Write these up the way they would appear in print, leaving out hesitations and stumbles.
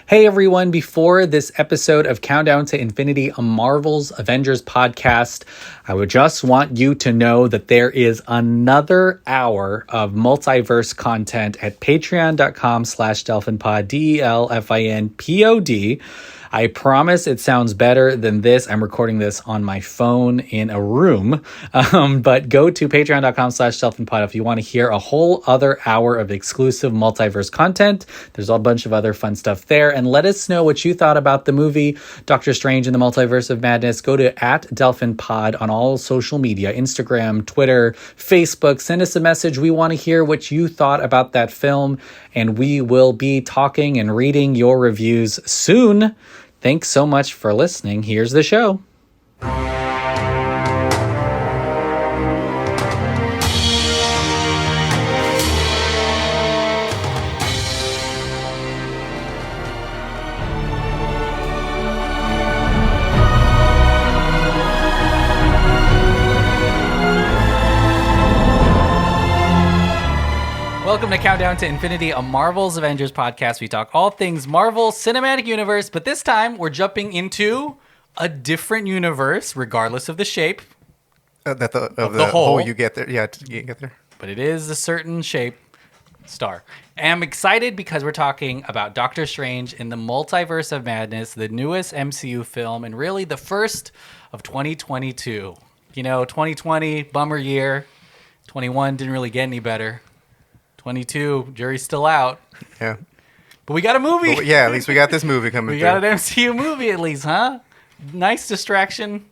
Hey everyone, before this episode of Countdown to Infinity, a Marvel's Avengers podcast, I would just want you to know that there is another hour of multiverse content at patreon.com/delphinpod, DELFINPOD. I promise it sounds better than this. I'm recording this on my phone in a room, but go to patreon.com/delphinpod if you want to hear a whole other hour of exclusive multiverse content. There's a bunch of other fun stuff there. And let us know what you thought about the movie Doctor Strange in the Multiverse of Madness. Go to @DelphinPod on all social media, Instagram, Twitter, Facebook. Send us a message. We want to hear what you thought about that film, and we will be talking and reading your reviews soon. Thanks so much for listening. Here's the show. Welcome to Countdown to Infinity, a Marvel's Avengers podcast. We talk all things Marvel Cinematic Universe, but this time we're jumping into a different universe, regardless of the shape of the hole you get there. Yeah, you get there. But it is a certain shape star. And I'm excited because we're talking about Doctor Strange in the Multiverse of Madness, the newest MCU film, and really the first of 2022. You know, 2020, bummer year. 21 didn't really get any better. 22, jury's still out. Yeah. But we got a movie. But yeah, at least we got this movie coming We through. got an MCU movie at least, huh? Nice distraction.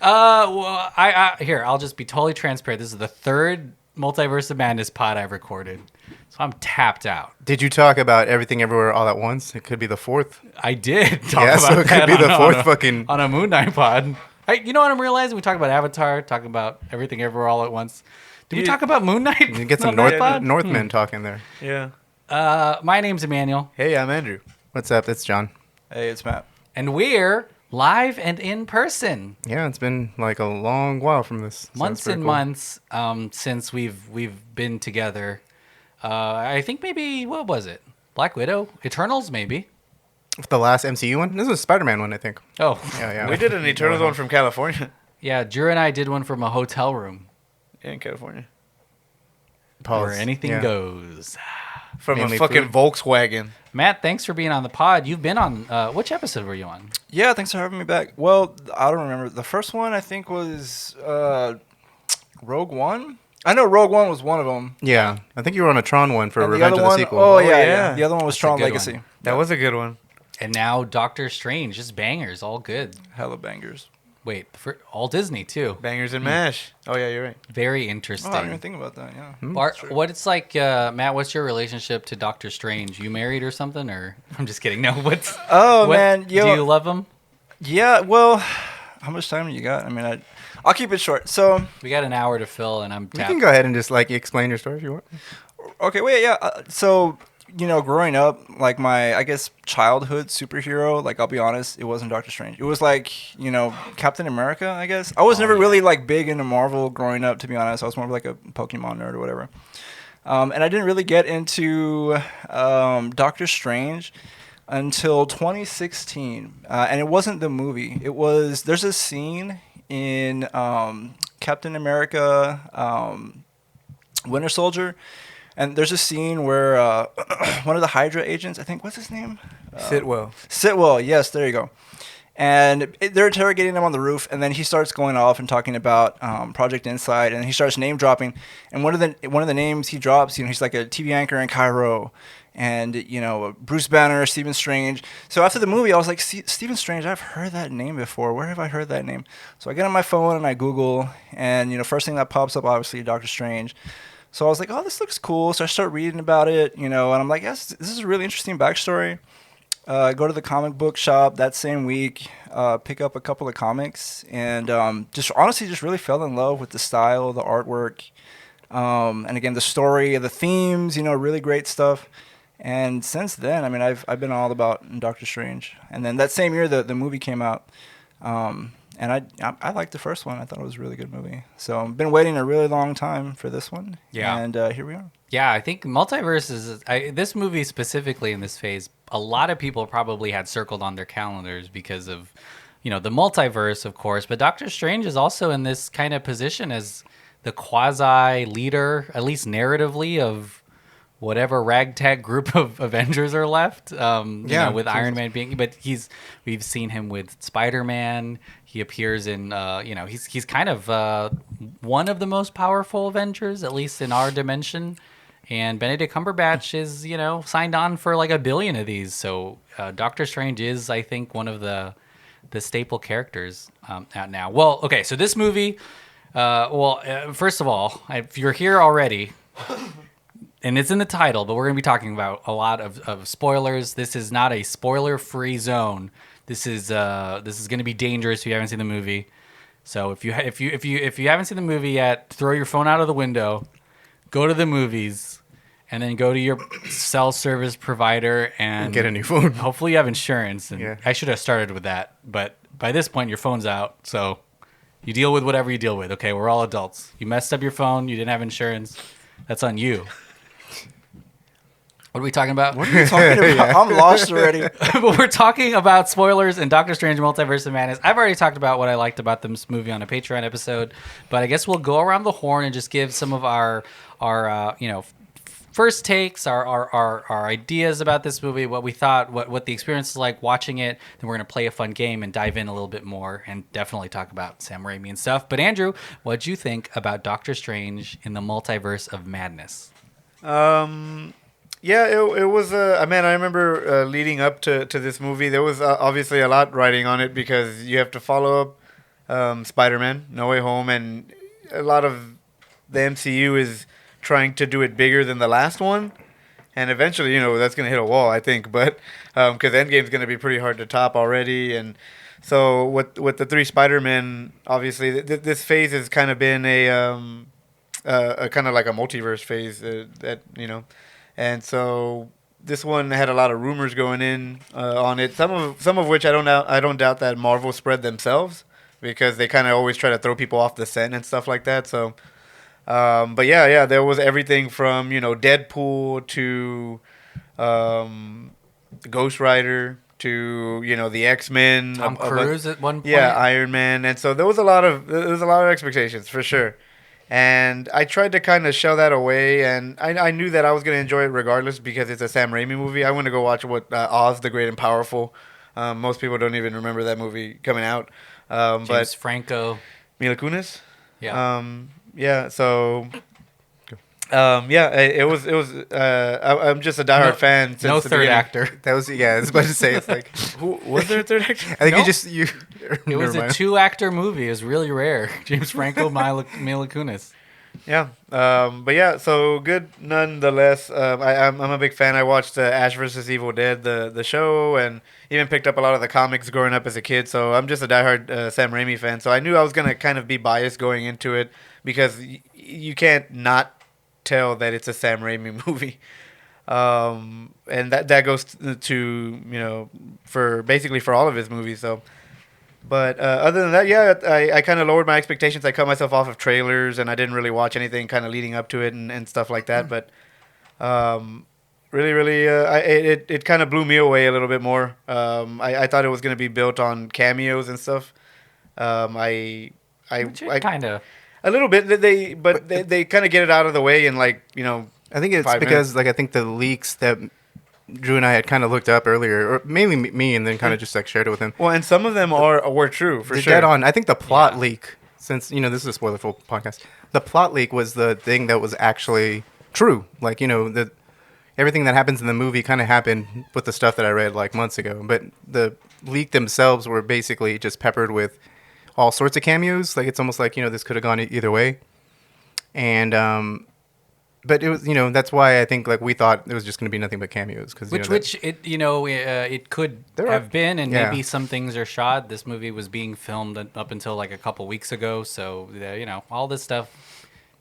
Well, here, I'll just be totally transparent. This is the third Multiverse of Madness pod I've recorded. So I'm tapped out. Did you talk about Everything Everywhere All at Once? It could be the fourth. I did talk Yeah, about so it could that be the fourth fucking... on a Moon Knight pod. You know what I'm realizing? We talk about Avatar, talk about Everything Everywhere All at Once. Did we talk about Moon Knight? You get some Northmen talking there. Yeah. My name's Emmanuel. Hey, I'm Andrew. What's up? It's John. Hey, it's Matt. And we're live and in person. Yeah, it's been like a long while from this. Months and months since we've been together. I think maybe, what was it? Black Widow? Eternals, maybe? The last MCU one? This was a Spider-Man one, I think. Oh. Yeah. We did an Eternals one from California. Yeah, Drew and I did one from a hotel room. In California. Where anything goes. From Mainly a fucking food. Volkswagen. Matt, thanks for being on the pod. You've been on, which episode were you on? Yeah, thanks for having me back. Well, I don't remember. The first one, I think, was Rogue One. I know Rogue One was one of them. Yeah, I think you were on a Tron one for And Revenge the of other the one, Sequel. Oh, yeah. yeah. The other one was That's a Tron good Legacy. one. That was a good one. And now Doctor Strange, just bangers, all good. Hella bangers. Wait, for all Disney too. Bangers and mash. Oh, yeah, you're right. Very Oh, interesting. I didn't even think about that, yeah. What it's like, Matt, what's your relationship to Doctor Strange? You married or something? Or I'm just kidding. No, Oh, man. Do you love him? Yeah, well, how much time do you got? I mean, I'll keep it short. So, We got an hour to fill, and I'm You tapped. can go ahead and just like explain your story if you want. okay, wait, yeah. So, you know, growing up, like my, I guess, childhood superhero, like, I'll be honest, it wasn't Doctor Strange. It was like, you know, Captain America, I guess. I was never really, like, big into Marvel growing up, to be honest. I was more of like a Pokemon nerd or whatever. And I didn't really get into Doctor Strange until 2016. And it wasn't the movie. It was, there's a scene in Captain America Winter Soldier. And there's a scene where one of the Hydra agents, I think, what's his name? Sitwell, yes, there you go. And they're interrogating him on the roof, and then he starts going off and talking about Project Insight, and he starts name dropping. And one of the names he drops, you know, he's like a TV anchor in Cairo, and you know, Bruce Banner, Stephen Strange. So after the movie, I was like, Stephen Strange, I've heard that name before. Where have I heard that name? So I get on my phone and I Google, and you know, first thing that pops up, obviously, Doctor Strange. So I was like, oh, this looks cool. So I start reading about it, you know, and I'm like, yes, this is a really interesting backstory. Go to the comic book shop that same week, pick up a couple of comics, and just honestly just really fell in love with the style, the artwork, and again, the story, the themes, you know, really great stuff. And since then, I mean, I've been all about Doctor Strange. And then that same year, the movie came out. And I liked the first one. I thought it was a really good movie. So I've been waiting a really long time for this one. Yeah. And here we are. Yeah, I think Multiverse is... this movie specifically in this phase a lot of people probably had circled on their calendars because of, the multiverse, of course. But Doctor Strange is also in this kind of position as the quasi leader, at least narratively, of whatever ragtag group of Avengers are left. With Iron Man being, but we've seen him with Spider-Man. He appears in, he's kind of one of the most powerful Avengers, at least in our dimension. And Benedict Cumberbatch is, signed on for like 1 billion of these. So Doctor Strange is, I think, one of the staple characters out now. Well, okay, so this movie, first of all, if you're here already, and it's in the title, but we're going to be talking about a lot of spoilers. This is not a spoiler-free zone. This is going to be dangerous if you haven't seen the movie. So if you haven't seen the movie yet, throw your phone out of the window, go to the movies, and then go to your cell service provider and get a new phone. Hopefully you have insurance. And I should have started with that, but by this point your phone's out, so you deal with whatever you deal with. Okay, we're all adults. You messed up your phone. You didn't have insurance. That's on you. What are we talking about? What are you talking about? I'm lost already. But we're talking about spoilers in Doctor Strange Multiverse of Madness. I've already talked about what I liked about this movie on a Patreon episode, but I guess we'll go around the horn and just give some of our first takes, our ideas about this movie, what we thought, what the experience is like watching it. Then we're going to play a fun game and dive in a little bit more and definitely talk about Sam Raimi and stuff. But Andrew, what'd you think about Doctor Strange in the Multiverse of Madness? Yeah, it was. I remember leading up to this movie, there was obviously a lot riding on it because you have to follow up Spider-Man, No Way Home, and a lot of the MCU is trying to do it bigger than the last one, and eventually, that's going to hit a wall, I think. But because Endgame's going to be pretty hard to top already, and so with the 3 Spider-Men, obviously this phase has kind of been a kind of like a multiverse phase and so this one had a lot of rumors going in on it. Some of which I don't doubt that Marvel spread themselves because they kind of always try to throw people off the scent and stuff like that. So, but yeah, there was everything from Deadpool to Ghost Rider to the X-Men, Tom Cruise at one point. Yeah, Iron Man, and so there was a lot of expectations for sure. And I tried to kind of shell that away, and I knew that I was going to enjoy it regardless because it's a Sam Raimi movie. I went to go watch Oz the Great and Powerful. Most people don't even remember that movie coming out. James Franco. Mila Kunis? Yeah. Yeah, so... it was. I'm just a diehard fan. Since no the third beginning. Actor. That was I was about to say it's like Who was there a third actor? I think Nope. It was a 2-actor movie. It was really rare. James Franco, Mila Kunis. Yeah, but yeah, so good nonetheless. I'm a big fan. I watched Ash vs. Evil Dead, the show, and even picked up a lot of the comics growing up as a kid. So I'm just a diehard Sam Raimi fan. So I knew I was gonna kind of be biased going into it because you can't not tell that it's a Sam Raimi movie. And that goes to for all of his movies. So. But other than that, yeah, I kind of lowered my expectations. I cut myself off of trailers, and I didn't really watch anything kind of leading up to it and stuff like that. But really, it kind of blew me away a little bit more. I thought it was going to be built on cameos and stuff. I kind of a little bit. They kind of get it out of the way in I think it's because I think the leaks that Drew and I had kind of looked up earlier, or mainly me, and then kind of just shared it with him. Well, and some of them were true for sure. Dead on. I think the plot leak, since this is a spoilerful podcast, the plot leak was the thing that was actually true. Everything that happens in the movie kind of happened with the stuff that I read months ago. But the leak themselves were basically just peppered with all sorts of cameos. It's almost like this could have gone either way, and. But it was, that's why I think we thought it was just going to be nothing but cameos, because it could have been, and yeah. maybe some things are shot. This movie was being filmed up until a couple weeks ago, so all this stuff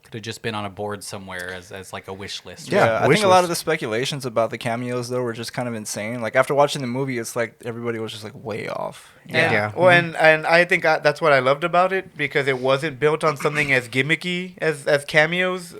could have just been on a board somewhere as a wish list. Yeah, I think a lot of the speculations about the cameos though were just kind of insane. After watching the movie, it's everybody was just way off. Yeah. Well, and I think that's what I loved about it, because it wasn't built on something as gimmicky as cameos.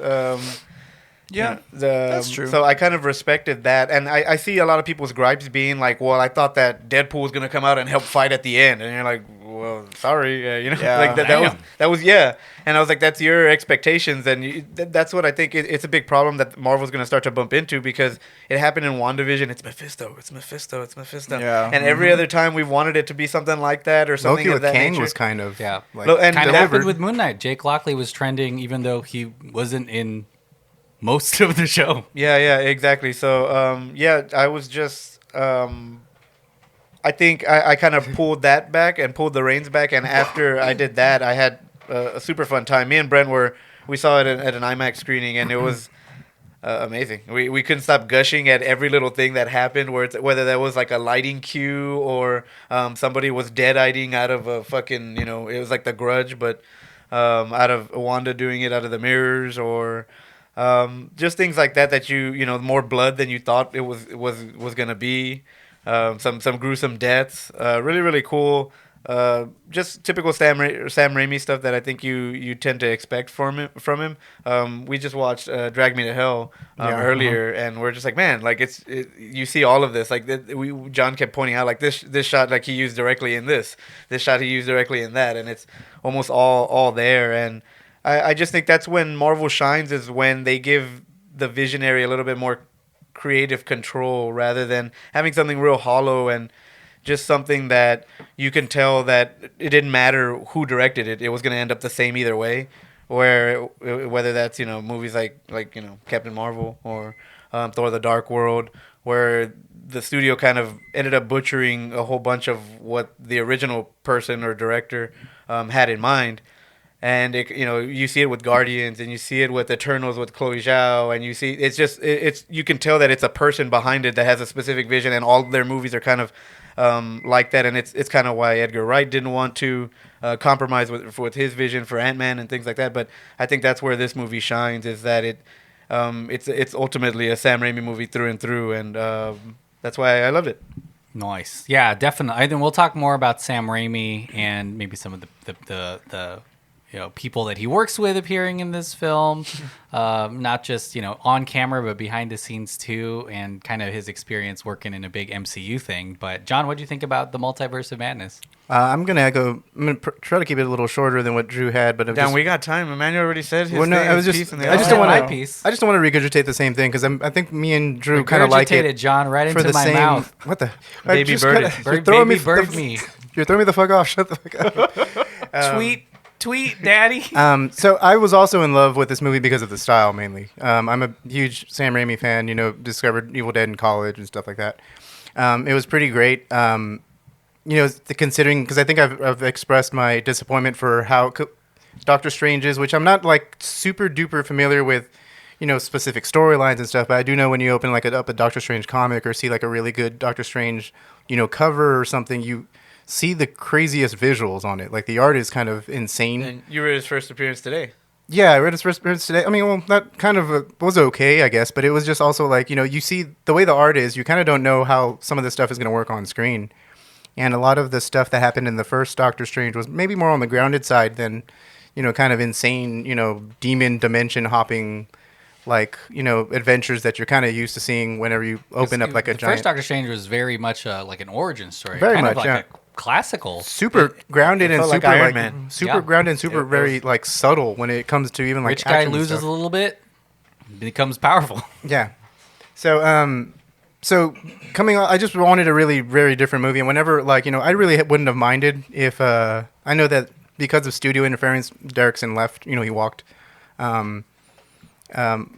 Yeah, The, that's true. So I kind of respected that, and I see a lot of people's gripes being like, "Well, I thought that Deadpool was gonna come out and help fight at the end," and you're like, "Well, sorry, Yeah. like that was yeah." And I was like, "That's your expectations," and that's what I think it's a big problem that Marvel's gonna start to bump into because it happened in WandaVision. It's Mephisto, it's Mephisto, it's Mephisto, Yeah. and every other time we've wanted it to be something like that or something Loki of with that Kang nature. was kind of Yeah. like Look, and Kind of delivered. happened with Moon Knight. Jake Lockley was trending even though he wasn't in most of the show. Yeah, exactly. So, I was just, I think I kind of pulled that back and pulled the reins back. And after I did that, I had a super fun time. Me and Brent we saw it at an IMAX screening, and it was amazing. We couldn't stop gushing at every little thing that happened, whether that was like a lighting cue or somebody was dead-eyeing out of a fucking, it was like The Grudge, but out of Wanda doing it out of the mirrors or... just things like that more blood than you thought it was gonna be, some gruesome deaths, really really cool, just typical Sam Raimi stuff that I think you tend to expect from him. We just watched Drag Me to Hell earlier, and we're just like, man, like you see all of this, like John kept pointing out like this shot like he used directly in this shot he used directly in that, and it's almost all there. And I just think that's when Marvel shines, is when they give the visionary a little bit more creative control rather than having something real hollow and just something that you can tell that it didn't matter who directed it. It was going to end up the same either way. Whether that's, movies like Captain Marvel or Thor the Dark World, where the studio kind of ended up butchering a whole bunch of what the original person or director had in mind. And you see it with Guardians, and you see it with Eternals with Chloe Zhao, and you see it's you can tell that it's a person behind it that has a specific vision, and all their movies are kind of like that. And it's kind of why Edgar Wright didn't want to compromise with his vision for Ant-Man and things like that. But I think that's where this movie shines, is that it's ultimately a Sam Raimi movie through and through, and that's why I loved it. Nice. Yeah, definitely. I think we'll talk more about Sam Raimi and maybe some of the people that he works with appearing in this film, not just on camera but behind the scenes too, and kind of his experience working in a big MCU thing. But John, what do you think about the Multiverse of Madness? I'm gonna try to keep it a little shorter than what Drew had, but We got time. Emmanuel already said his. Well, no, thing, I was his just piece in the I just audio. don't want my to piece. I just don't want to regurgitate the same thing because I think me and Drew kind of like it. John, right for into the my same mouth. What the Baby just bird kinda- it. you're throwing Baby me bird me. You're throwing me the fuck off. Shut the fuck up. Tweet, daddy. So I was also in love with this movie because of the style mainly. I'm a huge Sam Raimi fan. Discovered Evil Dead in college and stuff like that. It was pretty great. Considering, because I think I've expressed my disappointment for how Doctor Strange is, which I'm not like super duper familiar with, specific storylines and stuff. But I do know when you open up a Doctor Strange comic or see like a really good Doctor Strange, cover or something, you see the craziest visuals on it. Like the art is kind of insane. And you read his first appearance today. Yeah, I read his first appearance today. I mean, well, that kind of was okay, I guess, but it was just also like, you see the way the art is, you kind of don't know how some of this stuff is going to work on screen. And a lot of the stuff that happened in the first Doctor Strange was maybe more on the grounded side than, kind of insane, demon dimension hopping, adventures that you're kind of used to seeing whenever you open up like a the giant. first Doctor Strange was very much like an origin story. Very kind much, of like yeah. a classical. Super grounded and felt like super Iron Man. super Yeah. grounded and super very subtle when it comes to even Rich guy action and loses stuff. a little bit, becomes powerful. Yeah. So coming on, I just wanted a really very different movie, and whenever I really wouldn't have minded if I know that because of studio interference, Derrickson left. He walked. But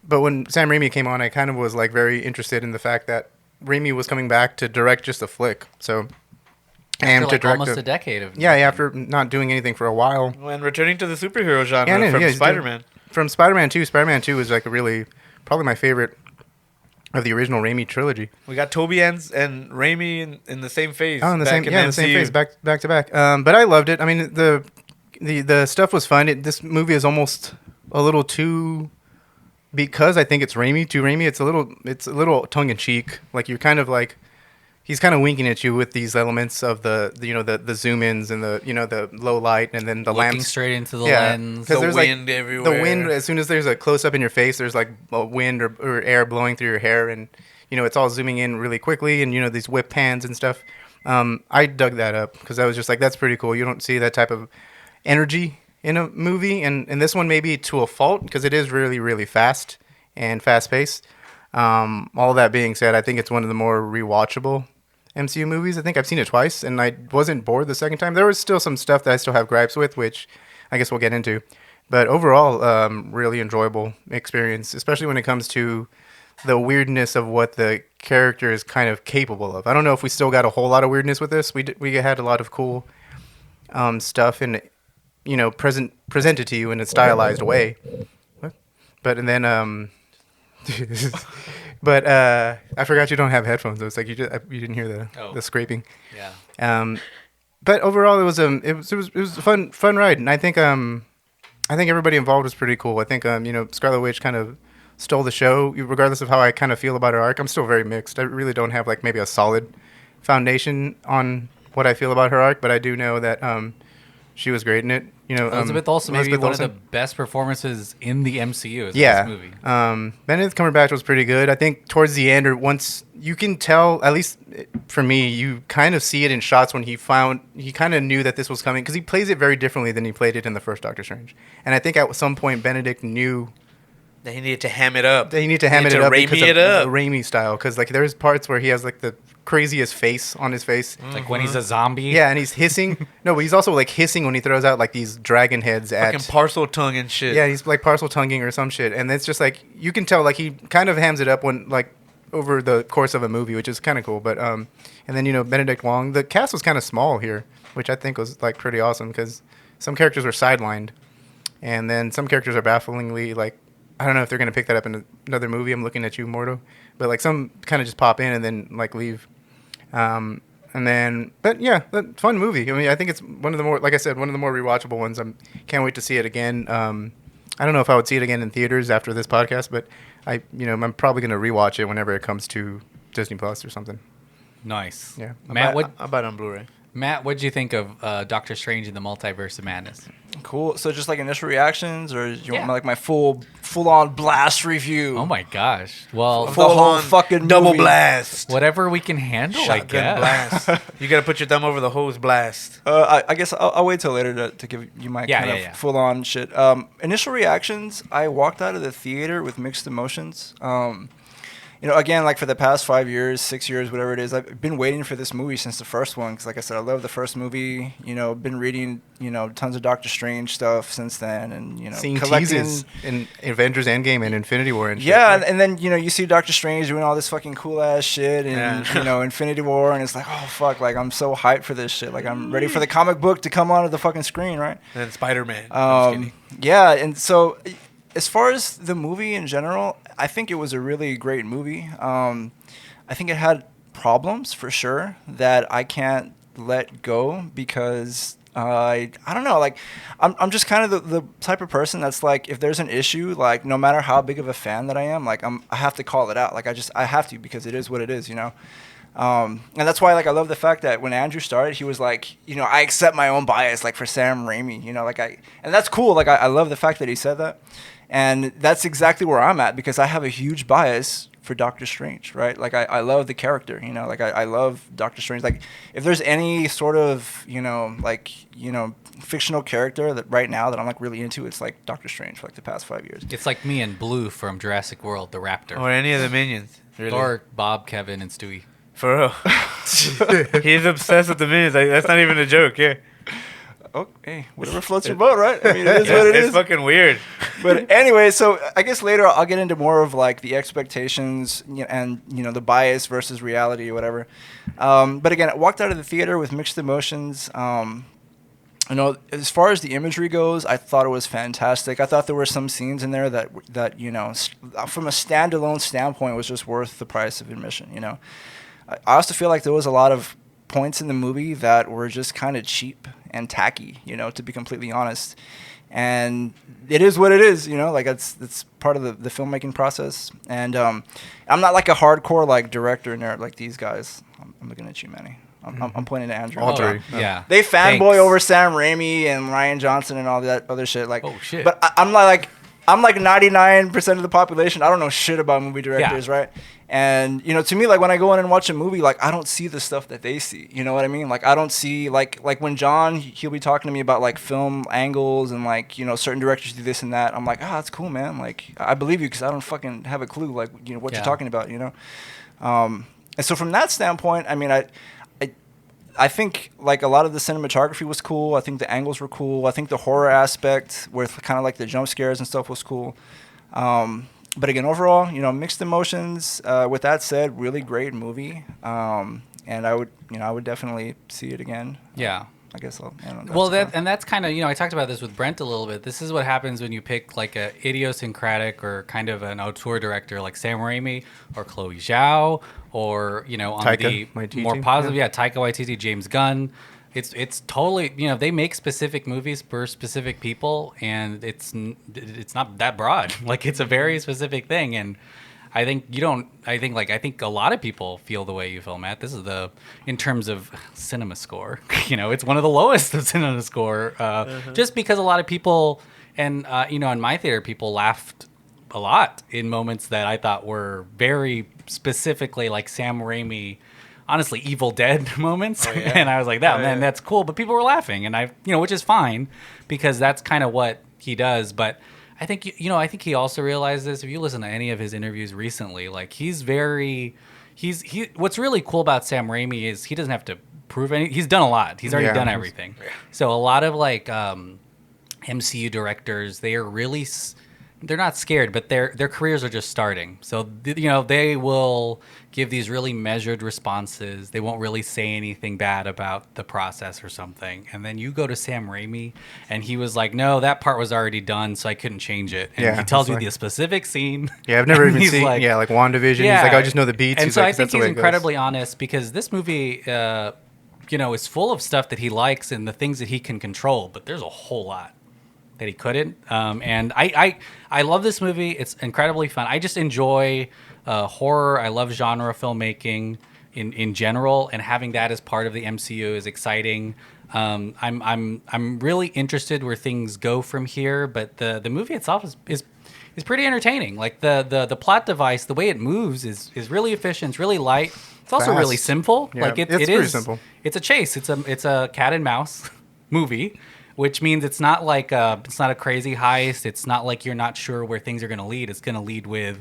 when Sam Raimi came on, I kind of was very interested in the fact that Raimi was coming back to direct just a flick. So. And After to direct almost a decade of after not doing anything for a while. When returning to the superhero genre Yeah, from he's Spider-Man. From Spider-Man 2. Spider-Man 2 was probably my favorite of the original Raimi trilogy. We got Toby and Raimi in the same phase. Oh, in the same MCU. phase, back to back. But I loved it. I mean, the stuff was fun. This movie is almost a little too, because I think it's Raimi. Too Raimi. It's a little tongue in cheek. Like you're kind of like, he's kind of winking at you with these elements of the zoom ins and the low light and then the Looking lamps straight into the Yeah, lens. 'cause The there's wind like everywhere. the wind. As soon as there's a close up in your face, there's like a wind or air blowing through your hair, and it's all zooming in really quickly, and these whip pans and stuff. I dug that up because I was just like, that's pretty cool. You don't see that type of energy in a movie, and this one maybe to a fault because it is really really fast and fast paced. All that being said, I think it's one of the more rewatchable MCU movies. I think I've seen it twice, and I wasn't bored the second time. There was still some stuff that I still have gripes with, which I guess we'll get into. But overall, really enjoyable experience, especially when it comes to the weirdness of what the character is kind of capable of. I don't know if we still got a whole lot of weirdness with this. We had a lot of cool stuff and presented to you in a stylized way. What? But and then but I forgot you don't have headphones. It was like you didn't hear the scraping. Yeah. But overall, it was a fun ride, and I think everybody involved was pretty cool. I think Scarlet Witch kind of stole the show, regardless of how I kind of feel about her arc. I'm still very mixed. I really don't have like maybe a solid foundation on what I feel about her arc, but I do know that she was great in it. Elizabeth Olsen, maybe Elizabeth one of Olsen. the best performances in the MCU is Yeah. this movie. Benedict Cumberbatch was pretty good. I think towards the end, or once you can tell, at least for me, you kind of see it in shots when he kind of knew that this was coming because he plays it very differently than he played it in the first Doctor Strange. And I think at some point Benedict knew That he needed to ham it up. that he needed to ham it to up Raimi because of it up. the Raimi style. Because like there's parts where he has like the craziest face on his face. It's like when he's a zombie. Yeah, and he's hissing. No, but he's also like hissing when he throws out like these dragon heads at. Fucking parcel tongue and shit. Yeah, he's like parcel tonguing or some shit, and it's just like you can tell like he kind of hams it up when like over the course of a movie, which is kind of cool. But and then Benedict Wong, the cast was kind of small here, which I think was like pretty awesome because some characters were sidelined, and then some characters are bafflingly like I don't know if they're gonna pick that up in another movie. I'm looking at you, Mordo, but like some kind of just pop in and then like leave. But yeah, fun movie. I mean, I think it's one of the more, like I said, one of the more rewatchable ones. Can't wait to see it again. I don't know if I would see it again in theaters after this podcast, but I'm probably going to rewatch it whenever it comes to Disney Plus or something. Nice. Yeah. Matt, I buy it on Blu-ray. what'd you think of Doctor Strange in the Multiverse of Madness? Cool. So just like initial reactions, or you Yeah. want like my full on blast review? Oh my gosh. Well, The whole Full-on fucking double movie. blast. whatever we can handle, I Shotgun guess. blast. You gotta put your thumb over the hose blast. I guess I'll wait till later to give you my Yeah, kind yeah, of yeah. full on shit. Initial reactions, I walked out of the theater with mixed emotions. Again, like for the past 5 years, 6 years, whatever it is, I've been waiting for this movie since the first one. Because, like I said, I love the first movie. Been reading, tons of Doctor Strange stuff since then, and Seeing collecting. teases in Avengers Endgame and Infinity War and shit. Yeah, and then you see Doctor Strange doing all this fucking cool ass shit, and Yeah. Infinity War, and it's like, oh fuck, like I'm so hyped for this shit. Like I'm ready for the comic book to come onto the fucking screen, right? And then Spider-Man. I'm just kidding. Yeah, and so as far as the movie in general, I think it was a really great movie. I think it had problems for sure that I can't let go because I don't know, like I'm just kind of the type of person that's like, if there's an issue, like no matter how big of a fan that I am, like I have to call it out. Like I have to, because it is what it is, and that's why, like, I love the fact that when Andrew started, he was like, I accept my own bias, like for Sam Raimi, and that's cool. Like I love the fact that he said that. And that's exactly where I'm at, because I have a huge bias for Doctor Strange, right? Like I love the character, like I love Doctor Strange. Like if there's any sort of, fictional character that right now that I'm like really into, it's like Doctor Strange for like the past 5 years. It's like me and Blue from Jurassic World, the raptor. Or any of the minions. Really. Or Bob, Kevin, and Stewie. For real. He's obsessed with the minions. Like, that's not even a joke, yeah. Oh, hey, whatever floats your boat, right? I mean, it is what it It's is. fucking weird. But anyway, so I guess later I'll get into more of like the expectations and the bias versus reality or whatever. But again, I walked out of the theater with mixed emotions. As far as the imagery goes, I thought it was fantastic. I thought there were some scenes in there that from a standalone standpoint was just worth the price of admission. I also feel like there was a lot of points in the movie that were just kind of cheap and tacky, to be completely honest. and it is what it is, you know. Like it's part of the filmmaking process. And I'm not like a hardcore like director nerd like these guys. I'm looking at you, Manny. I'm pointing to Andrew. All three. Yeah. They fanboy Thanks. over Sam Raimi and Ryan Johnson and all that other shit. Like, Oh, shit. But I'm like 99% of the population. I don't know shit about movie directors, right? And you know, to me, like when I go in and watch a movie, like I don't see the stuff that they see. You know what I mean? Like I don't see like when John he'll be talking to me about like film angles and like, you know, certain directors do this and that. I'm like, that's cool, man. Like I believe you because I don't fucking have a clue like, you know, what you're talking about. You know, and so from that standpoint, I mean, I think like a lot of the cinematography was cool. I think the angles were cool. I think the horror aspect with kind of like the jump scares and stuff was cool. But again, overall, you know, mixed emotions. With that said, really great movie. And I would definitely see it again. Yeah. I guess I'll. I don't know, Well, that's kind of, you know, I talked about this with Brent a little bit. This is what happens when you pick like a idiosyncratic or kind of an auteur director like Sam Raimi or Chloe Zhao, or, you know, on Taika the Waititi, more positive, Taika Waititi, James Gunn. It's totally, you know, they make specific movies for specific people, and it's not that broad. Like it's a very specific thing, and I think I think a lot of people feel the way you feel, Matt. This is in terms of cinema score, you know, it's one of the lowest of cinema score, just because a lot of people, and you know, in my theater, people laughed a lot in moments that I thought were very specifically like Sam Raimi, honestly, Evil Dead moments. And I was like, man, that's cool. But people were laughing, and you know, which is fine because that's kind of what he does. But I think, you know, I think he also realized this. If you listen to any of his interviews recently, like he's what's really cool about Sam Raimi is he doesn't have to prove any. He's done a lot. He's already done everything. So a lot of like MCU directors, they are really. They're not scared, but their careers are just starting. So, you know, they will give these really measured responses. They won't really say anything bad about the process or something. And then you go to Sam Raimi, and he was like, no, that part was already done, so I couldn't change it. And he tells you the specific scene. Yeah, I've never even seen, like WandaVision. He's like, I just know the beats. And He's so like, I think that's the he's way it goes. incredibly honest because this movie, you know, is full of stuff that he likes and the things that he can control, but there's a whole lot that he couldn't. And I love this movie. It's incredibly fun. I just enjoy horror. I love genre filmmaking in general, and having that as part of the MCU is exciting. I'm really interested where things go from here, but the movie itself is pretty entertaining. Like the plot device, the way it moves is really efficient. It's really light. It's also Fast. really simple. Yeah, Like it's it pretty is simple. It's a chase. It's a cat and mouse movie, which means it's not like it's not a crazy heist. It's not like you're not sure where things are going to lead. It's going to lead with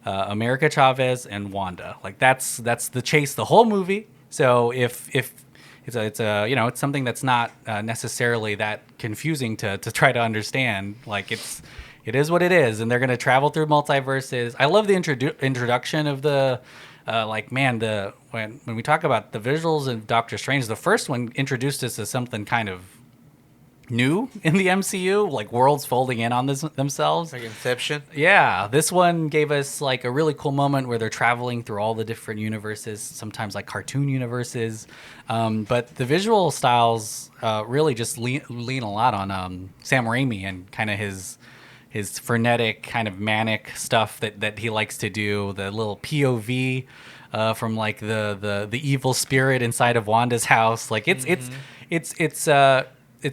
America Chavez and Wanda. Like that's the chase the whole movie. So if it's a you know, it's something that's not necessarily that confusing to try to understand. Like it is what it is, and they're going to travel through multiverses. I love the introduction of the when we talk about the visuals of Doctor Strange, the first one introduced us to something kind of new in the MCU, like worlds folding in on themselves. Like Inception. Yeah, this one gave us like a really cool moment where they're traveling through all the different universes, sometimes like cartoon universes. But the visual styles really just lean a lot on Sam Raimi and kind of his frenetic, kind of manic stuff that he likes to do. The little POV from like the evil spirit inside of Wanda's house. Like it's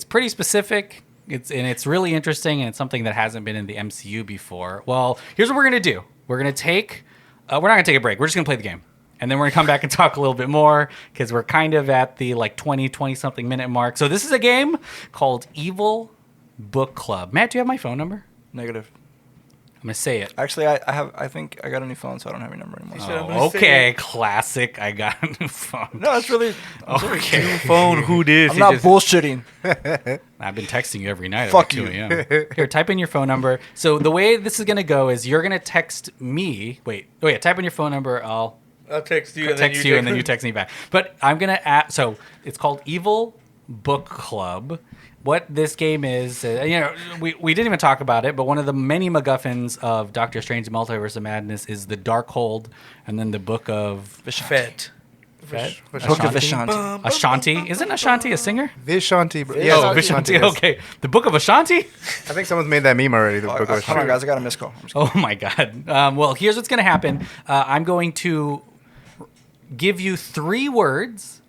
pretty specific. It's really interesting, and it's something that hasn't been in the MCU before. Well, here's what we're gonna do. We're not gonna take a break. We're just gonna play the game, and then we're gonna come back and talk a little bit more because we're kind of at the like 20 something minute mark. So this is a game called Evil Book Club. Matt, do you have my phone number? Negative. I'm gonna say it. Actually, I think I got a new phone, so I don't have your number anymore. Oh, okay, classic. I got a new phone. No, it's really. Okay. Phone, who this? I'm not bullshitting. I've been texting you every night. Fuck at you. 2 a.m. Here, type in your phone number. So the way this is gonna go is you're gonna text me. Wait. Oh yeah, type in your phone number. I'll text you. text you, and then you text me back. But I'm gonna add. So it's called Evil Book Club. What this game is, you know, we didn't even talk about it, but one of the many MacGuffins of Doctor Strange: Multiverse of Madness is the Darkhold, and then the Book of Fett. Book of Ashanti. Ashanti. Isn't Ashanti a singer? Vishanti, bro. Yeah, Oh, Vishanti. Vishanti. Okay. The Book of Ashanti? I think someone's made that meme already. The book of Hold on, Ashanti. guys. I got a missed call. I'm just kidding. Oh my God. Well, here's what's going to happen. I'm going to give you 3 words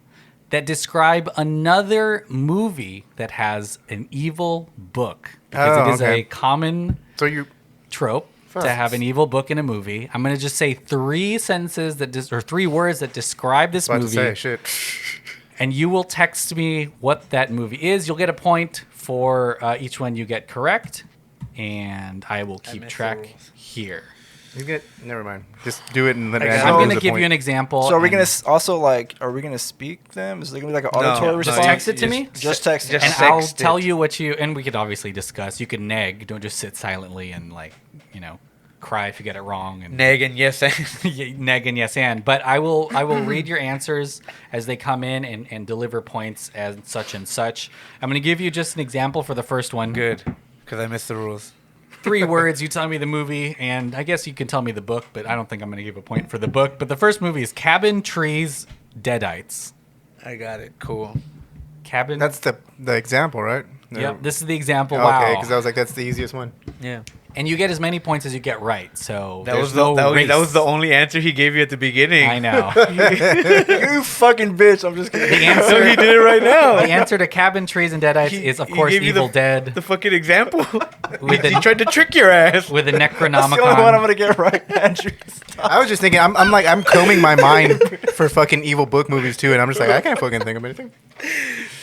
that describe another movie that has an evil book. Because Oh, it is okay. a common So you trope to Fuck. have an evil book in a movie. I'm going to just say 3 sentences or 3 words that describe this about to movie. say shit. And you will text me what that movie is. You'll get a point for each one you get correct. And I will keep track here. You get never mind. Just do it and then I'm going to give you an example. So are we and- gonna also like? Are we gonna speak them? Is there gonna be like an auditory no, response? Just text it to me. Just text it. just And text I'll it. tell you what you, and we could obviously discuss. You can neg. Don't just sit silently and cry if you get it wrong. And Neg and yes and. neg and yes and. But I will read your answers as they come in and deliver points as such and such. I'm going to give you just an example for the first one. Good, because I missed the rules. 3 words. You tell me the movie, and I guess you can tell me the book, but I don't think I'm going to give a point for the book. But the first movie is Cabin, Trees, Deadites. I got it. Cool. Cabin. That's the example, right? Yep. This is the example. Okay, Wow. because I was like, that's the easiest one. Yeah. And you get as many points as you get right. So That there's was no that race. was the only answer he gave you at the beginning. I know. You fucking bitch! I'm just kidding. The So answer, he did it right now. the answer to Cabin, Trees, and Deadites is, of He course, gave you Evil Dead The fucking example. With he the- tried to trick your ass. with a That's the only one I'm Necronomicon. gonna get right, Andrew. I was just thinking, I'm combing my mind for fucking evil book movies too, and I'm just like, I can't fucking think of anything.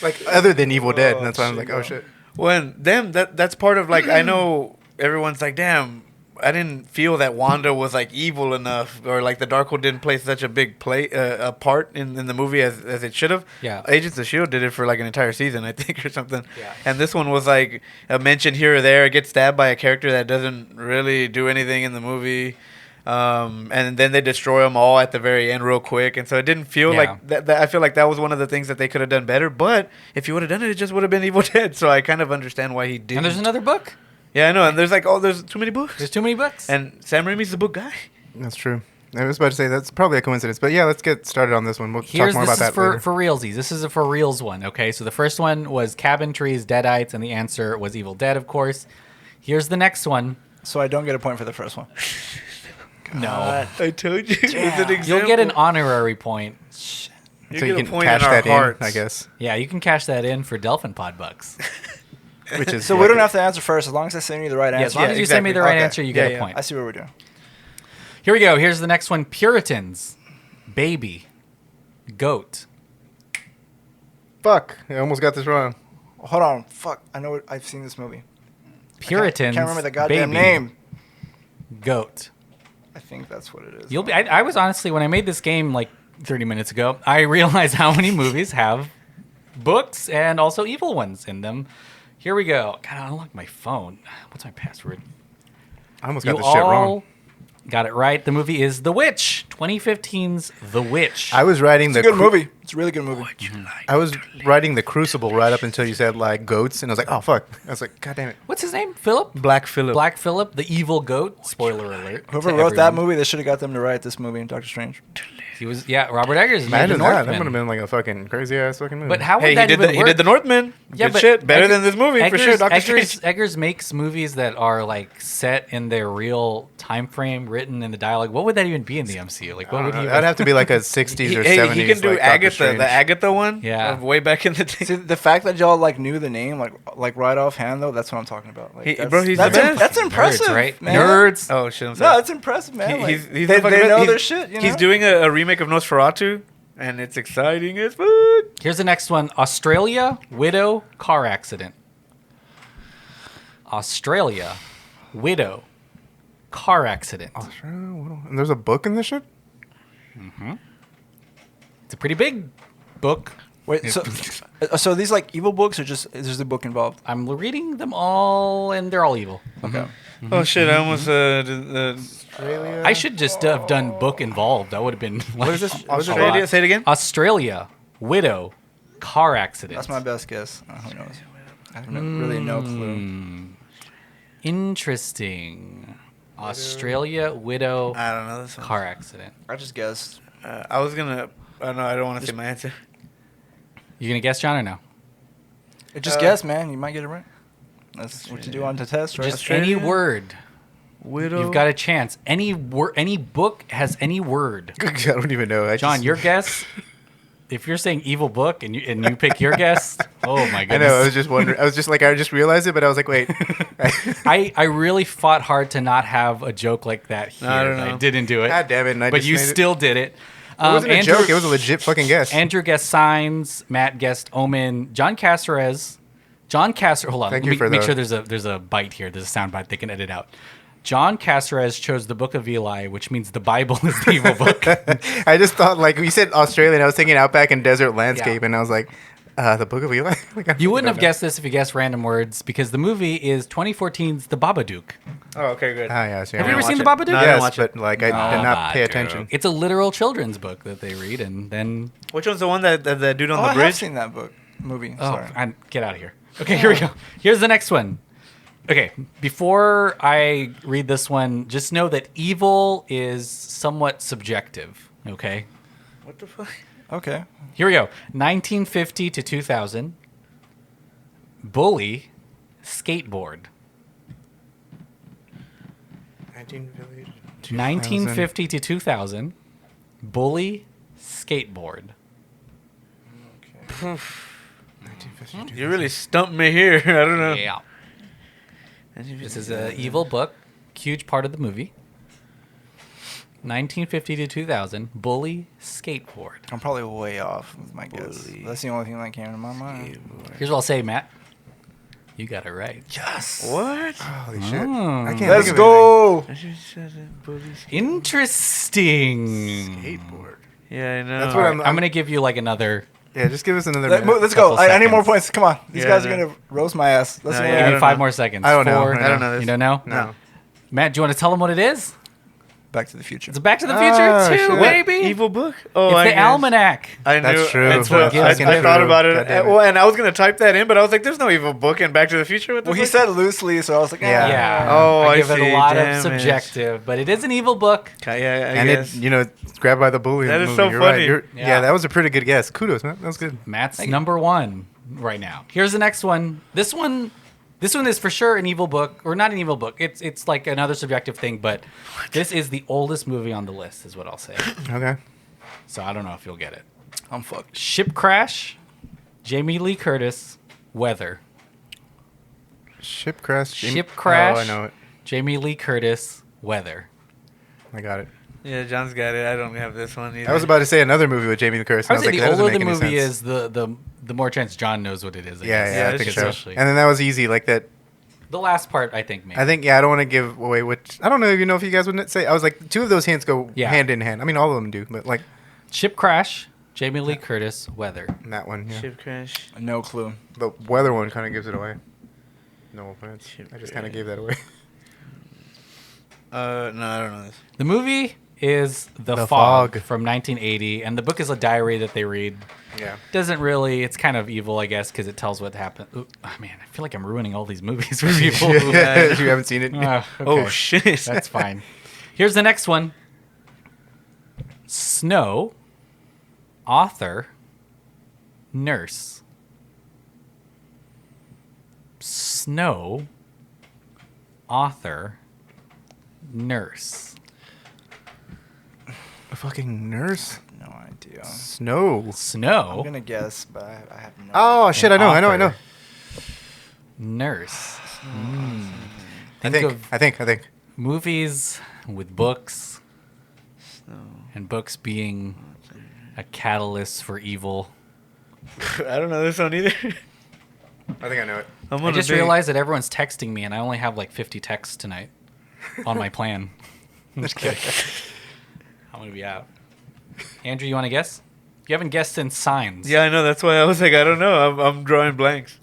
Like, other than Evil Dead. And that's why I'm like, oh shit. When that's part of like I know everyone's like, damn, I didn't feel that Wanda was like evil enough, or like the Darkhold didn't play such a big a part in the movie as it should have. Yeah. Agents of Shield did it for like an entire season, I think, or something. Yeah. And this one was like a mention here or there, gets stabbed by a character that doesn't really do anything in the movie. And then they destroy them all at the very end real quick, and so it didn't feel Yeah. like that. I feel like that was one of the things that they could have done better. But if you would have done it, it just would have been Evil Dead. So I kind of understand why he did. And there's another book. Yeah, I know. And there's like, there's too many books. There's too many books. And Sam Raimi's the book guy. That's true. I was about to say that's probably a coincidence, but yeah, let's get started on this one. We'll Here's talk more this about is that later. for realsies. This is a for reals one. Okay, so the first one was Cabin, Trees, Deadites, and the answer was Evil Dead, of course. Here's the next one. So I don't get a point for the first one. No, I told you. It's an example. you'll get an honorary point. So get you a can point cash in our that hearts. in, I guess. Yeah, you can cash that in for Delphin Pod bucks. Which is So we don't have to answer first, as long as I send you the right Yeah, as answer. long as you send me the right Okay. answer, you Yeah, get a yeah. point. I see what we're doing. Here we go. Here's the next one. Puritans, Baby, Goat. Fuck. I almost got this wrong. Hold on. Fuck. I know. I've seen this movie. Puritans, Can't remember the goddamn Baby, name. Goat. I think that's what it is. You'll be. I was honestly, when I made this game like 30 minutes ago, I realized how many movies have books and also evil ones in them. Here we go. God, I unlocked my phone. What's my password? I almost You got this shit wrong. all got it right. The movie is The Witch, 2015's The Witch. I was writing It's the a good movie. It's a really good movie. I was writing the Crucible right up until you said like goats, and I was like, oh fuck. I was like, god damn it. What's his name? Philip? Black Phillip. Black Phillip, the evil goat. Spoiler alert. Whoever to wrote that everyone. movie, they should have got them to write this movie in Doctor Strange. He was, Robert Eggers made The Imagine that. That Northman. would have been like a fucking crazy ass fucking movie. But how would Hey, that he even work? did the Northman. Yeah, Good but shit. Better Eggers- than this movie for sure. Doctor Strange. Eggers makes movies that are like set in their real time frame, written in the dialogue. What would that even be in the MCU? Like, what would he? That'd have to be like a 60s or 70s. He can do like, Doctor Agatha, Strange. the Agatha one. Yeah. of way back in the day. See, the fact that y'all like knew the name, like right offhand though, that's what I'm talking about. Like, Bro, he's the best. That's impressive, Nerds, right? man. Nerds. Oh shit! I'm No, sorry. it's impressive, man. Like, He's they, the fucking they best. know He's- their shit. You know? He's doing a remake of Nosferatu, and it's exciting as fuck. Here's the next one: Australia widow car accident. Australia widow car accident. And there's a book in this shit? It's a pretty big book. Wait, so these like evil books or just is there a book involved? I'm reading them all, and they're all evil. Okay. Oh shit! I almost I should just have done book involved. That would have been. What is this? What is Australia. Say it again. Australia widow car accident. That's my best guess. Who knows? I have really no clue. Interesting. Australia widow I don't know this one. car accident. I just guessed. I was gonna Oh, no, I don't want to say my answer. You gonna guess, John, or no? Just guess, man. You might get it right. That's what you do on the test, right? Just any word. Widow. You've got a chance. Any book has any word. I don't even know. John, your guess. If you're saying evil book and you pick your guess, oh my I goodness. know. I was just wondering. I was just like, I just realized it, but I was like, wait. I really fought hard to not have a joke like that here. I don't know. I didn't do it. God damn it! And I But just you made it. still did it. It wasn't a Andrew- joke. It was a legit fucking guess. Andrew guessed Signs. Matt guessed Omen. Hold on. Thank let you me for make the- sure there's a bite here. There's a sound bite they can edit out. John Caceres chose the Book of Eli, which means the Bible is the evil book. I just thought, like, you said Australian. I was thinking outback and desert landscape, and I was like, the Book of Eli? Like, I You wouldn't don't have know. guessed this if you guessed random words because the movie is 2014's The Babadook. Oh, okay, good. Ah, yes, yeah. Have you ever watch seen The it. Babadook? No, I didn't Yes, watch but like I did not pay Babadook. attention. It's a literal children's book that they read, and then Which one's the one that the dude on Oh, the I have bridge? seen that movie. oh, Sorry. get out of here. Okay, here we go. Here's the next one. Okay, before I read this one, just know that evil is somewhat subjective. Okay, What the fuck? Okay. here we go. 1950 to 2000. Bully, skateboard. 1950 to 2000. Bully, skateboard. You really stumped me here. I don't know. Yeah. This is an evil book, huge part of the movie. 1950 to 2000. Bully, skateboard. I'm probably way off with my guess. That's the only thing that came to my mind. Here's what I'll say, Matt. You got it right. Yes. What? Holy shit! Mm. I can't Let's think of go. Interesting. Skateboard. Yeah, I know. That's what All right, I'm going to give you like another. Yeah, just give us another. Let's minute. go. Couple I need more seconds. points. Come on. These Yeah, guys are no. going to roast my ass. That's No, the yeah, only Give I me don't 5 know. more seconds. I don't know. 4. I don't know this. You don't know? No. Matt, do you want to tell them what it is? Back to the Future. It's Back to the Future 2, shit. baby. Evil book? Oh, It's I the guess. Almanac. I knew. That's true. That's That's what, I fucking thought true. about it. God damn it. Well, and I was gonna type that in, but I was like, "There's no evil book in Back to the Future." What the Well, he fuck? said loosely, so I was like, Yeah. Yeah. Oh, I I give it see. a lot Damn of it. subjective, but it is an evil book. Okay, yeah, I And guess. it, it's grabbed by the bully. That in the is movie. so You're funny. Right. Yeah. Yeah, that was a pretty good guess. Kudos, man. That was good. Matt's number 1 right now. Here's the next one. This one is for sure an evil book, or not an evil book. It's like another subjective thing, but this is the oldest movie on the list, is what I'll say. Okay. So I don't know if you'll get it. I'm fucked. Ship Crash, Jamie Lee Curtis, Weather. Ship crash. Ship Crash. Oh, I know it. Jamie Lee Curtis, Weather. I got it. Yeah, John's got it. I don't have this one either. I was about to say another movie with Jamie Lee Curtis. I and would say was like, the that older doesn't the make any movie sense. is, the more chance John knows what it is. I Yeah, guess. yeah, I that's think true. so. Especially. And then that was easy, like that. The last part, I think, maybe. I think, yeah, I don't want to give away which. I don't know if you guys would say. I was like, 2 of those hints go Yeah. hand in hand. I mean, all of them do, but like Ship Crash, Jamie Lee Curtis, Weather. that one, yeah. Ship crash. No clue. The weather one kind of gives it away. No offense. Ship I just kind of crash. gave that away. No, I don't know this. The movie is The The Fog Fog. from 1980, and the book is a diary that they read. Yeah. Doesn't really, it's kind of evil, I guess, because it tells what happened. Ooh, oh, man, I feel like I'm ruining all these movies for people. Yeah, you haven't seen it. Ah, Oh okay. shit. That's fine. Here's the next one. Snow, author, nurse. Snow, author, nurse. A fucking nurse. No idea. Snow. I'm Snow, going to guess, but I have no Oh shit! I know. author. Nurse. I Think of think. movies with books, and books being a catalyst for evil. I don't know this one either. I think I know it. I'm I on a just big- realized that everyone's texting me, and I only have like 50 texts tonight on my plan. I'm just kidding. I'm gonna be out. Andrew, you want to guess? You haven't guessed since Signs. Yeah, I know. That's why I was like, I don't know. I'm drawing blanks.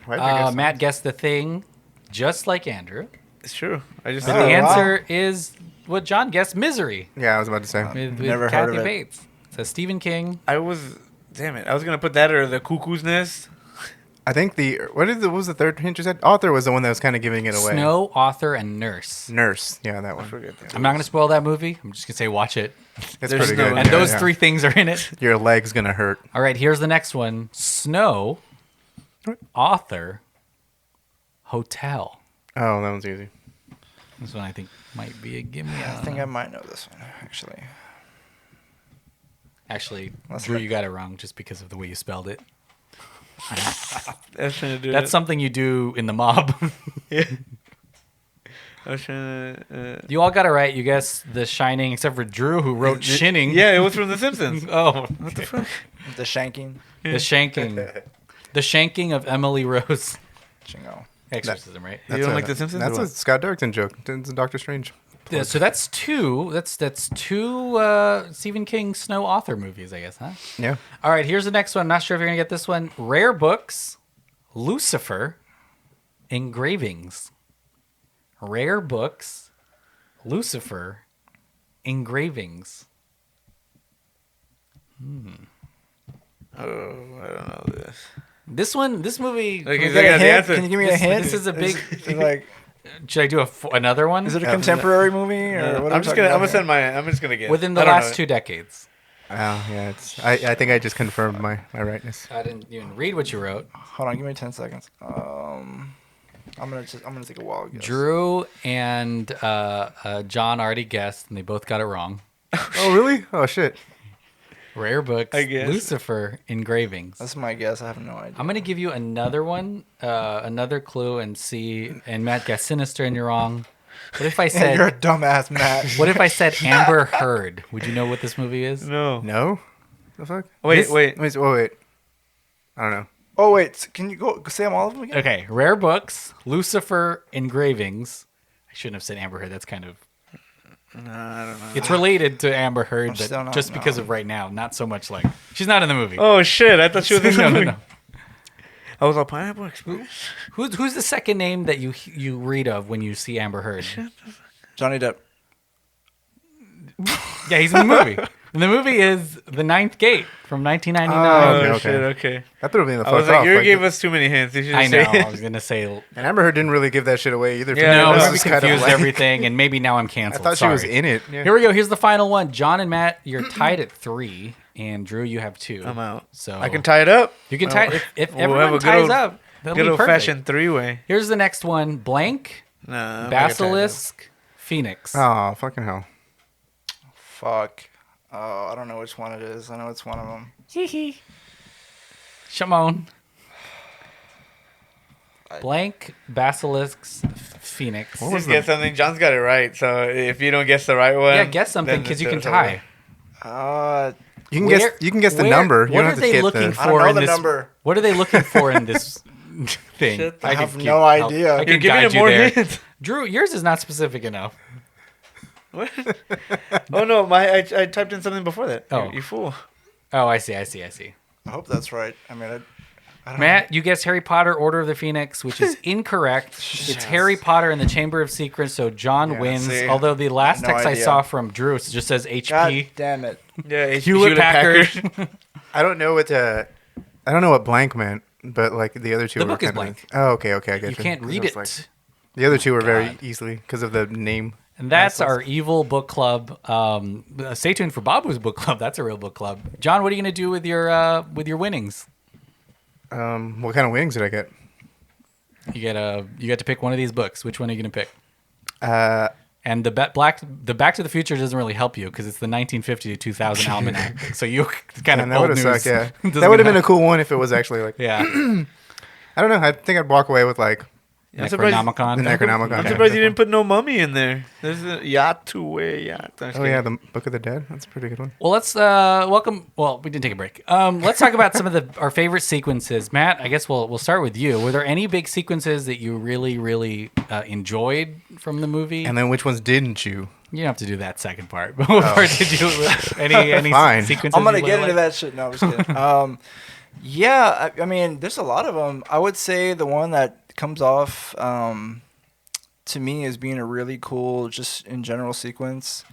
Why did I guess Matt guessed The Thing, just like Andrew. It's true. I just. But Oh, the wow. answer is what John guessed: Misery Yeah, I was about to say. with Never heard Kathy of it. Bates. It's a Stephen King. I was. Damn it! I was gonna put that or the Cuckoo's Nest. I think what was the third hint you said? Author was the one that was kind of giving it away. Snow, author, and nurse. Nurse. Yeah, that one. I'm not going to spoil that movie. I'm just going to say watch it. It's pretty good. And those three things are in it. Your leg's gonna hurt. All right, here's the next one. Snow, author, hotel. Oh, that one's easy. This one I think might be a gimme. I think I might know this one, actually. Actually, Drew, you got it wrong just because of the way you spelled it. That's That's something you do in the mob. Yeah. I was trying to. You all got it right. You guessed The Shining, except for Drew, who wrote Shinning. Yeah, it was from The Simpsons. Oh, What the fuck? The shanking. The Shanking. The Shanking of Emily Rose. Chingo. Exorcism, right? You don't like The Simpsons? That's or a what? Scott Derrickson joke. It's Doctor Strange. Yeah, so that's two. That's two Stephen King Snow author movies, I guess, huh? Yeah. All right, here's the next one. Not sure if you're gonna get this one. Rare Books, Lucifer, Engravings. Rare Books, Lucifer, Engravings. Oh, I don't know this. This movie. Like, Can you he's get like, a the hint? answer. Can you give me a hint? This is a big. Is it like, Should I do another one? is it a contemporary movie or what? I'm just gonna guess. Within the I don't last know. 2 decades? Oh, yeah. I think I just confirmed my rightness. I didn't even read what you wrote. Hold on, give me 10 seconds. I'm gonna take a wild guess. Drew and John already guessed, and they both got it wrong. Oh, really? Oh, shit. Rare Books, I guess. Lucifer, Engravings. That's my guess. I have no idea. I'm gonna give you another one, another clue, and see. And Matt guessed Sinister, and you're wrong. What if I Yeah, you're a said? dumbass, Matt. What if I said Amber Heard? Would you know what this movie is? No. No? The fuck? Wait, This- wait. Wait. Oh, wait. I don't know. Oh wait, can you go say them all of them again? Okay, Rare Books, Lucifer, Engravings. I shouldn't have said Amber Heard. That's kind of. No, I don't know. It's related to Amber Heard, I'm still but not- just because no. of right now, not so much like she's not in the movie. Oh shit! I thought she was in the no, no, movie. no. I was on Pineapple Express. Who's the second name that you read of when you see Amber Heard? Johnny Depp. Yeah, he's in the movie. And the movie is The Ninth Gate from 1999. Oh okay. shit! Okay. That threw me in the I fuck was like, off. you gave us too many hints. You should I know. say I was gonna say And Amber Heard didn't really give that shit away either. Yeah, no. no, Maybe It's kind of confused like- everything, and maybe now I'm I canceled. thought she was Sorry. in it. Yeah. Here we go. Here's the final one. John and Matt, you're tied at 3, and Drew, you have 2. I'm out. So I can tie it up. You can tie if We'll everyone have a good ties old- up. That'll Good be old perfect. fashioned three-way. Here's the next one. Blank, Nah. I'm Basilisk, Phoenix. Oh, fucking hell. Fuck. Oh, I don't know which one it is. I know it's one of them. Shimon. Blank, Basilisks, Phoenix. What was Just get something. John's got it right. So if you don't guess the right one, Yeah, guess something then because you it's can over. tie. You can Where- guess. You can guess the where- number. You what don't are have to they get looking the. I don't for know in the this? number. What are they looking for in this thing? Shut the- I can have keep- no idea. I You're can giving guide it you more there. hints. Drew, yours is not specific enough. What? Oh no, I typed in something before that. Oh. You fool. Oh, I see. I hope that's right. I mean, I don't Matt, you guessed Harry Potter: Order of the Phoenix, which is incorrect. It's Harry Potter and the Chamber of Secrets, so John wins. see. Although the last No text I idea. saw from Drew it just says HP. God damn it. Yeah, Hewlett Packard. I don't know what. I don't know what blank meant, but like the other two. The were book is kinda- blank. Oh, okay, I get you. You can't 'Cause read was it. like- the other two were very God. easily because of the name. And that's our evil book club. Stay tuned for Babu's book club. That's a real book club. John, what are you going to do with your winnings? What kind of wings did I get? You get to pick one of these books. Which one are you going to pick? Uh, And the Back to the Future doesn't really help you because it's the 1950 to 2000 almanac. So you kind of and that would old have news. sucked. Yeah, Doesn't that would have been help. a cool one if it was actually like. Yeah. I don't know. I think I'd walk away with like I'm surprised- Necronomicon. the Necronomicon. I'm yeah. surprised you didn't put no mummy in there. There's a Yatuwe Yat. Oh yeah, the Book of the Dead. That's a pretty good one. Well, let's welcome. Well, we didn't take a break. Let's talk about some of our favorite sequences. Matt, I guess we'll start with you. Were there any big sequences that you really, really enjoyed from the movie? And then which ones didn't you? You don't have to do that second part. But what part did you? Any Fine. sequences? I'm gonna you get really into liked? that shit. No, I'm just kidding. Yeah, I mean, there's a lot of them. I would say the one that comes off to me as being a really cool, just in general sequence,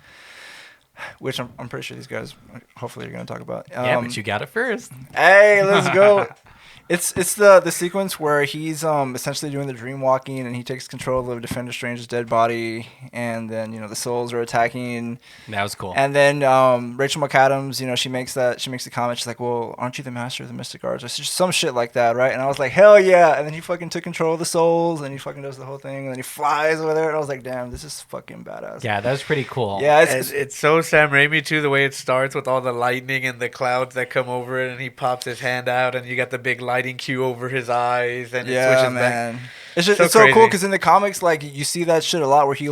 which I'm pretty sure these guys hopefully are gonna talk about. Yeah, but you got it first. Hey, let's go. It's the sequence where he's essentially doing the dream walking and he takes control of Defender Strange's dead body, and then the souls are attacking. That was cool. And then Rachel McAdams, she makes the comment. She's like, "Well, aren't you the master of the mystic arts?" It's just some shit like that, right? And I was like, "Hell yeah!" And then he fucking took control of the souls, and he fucking does the whole thing, and then he flies over there. And I was like, "Damn, this is fucking badass." Yeah, that was pretty cool. Yeah, It's so Sam Raimi too. The way it starts with all the lightning and the clouds that come over it, and he pops his hand out, and you got the big lighting cue over his eyes, and it yeah, switches man. back. It's just So it's so cool crazy. because in the comics, like you see that shit a lot, where he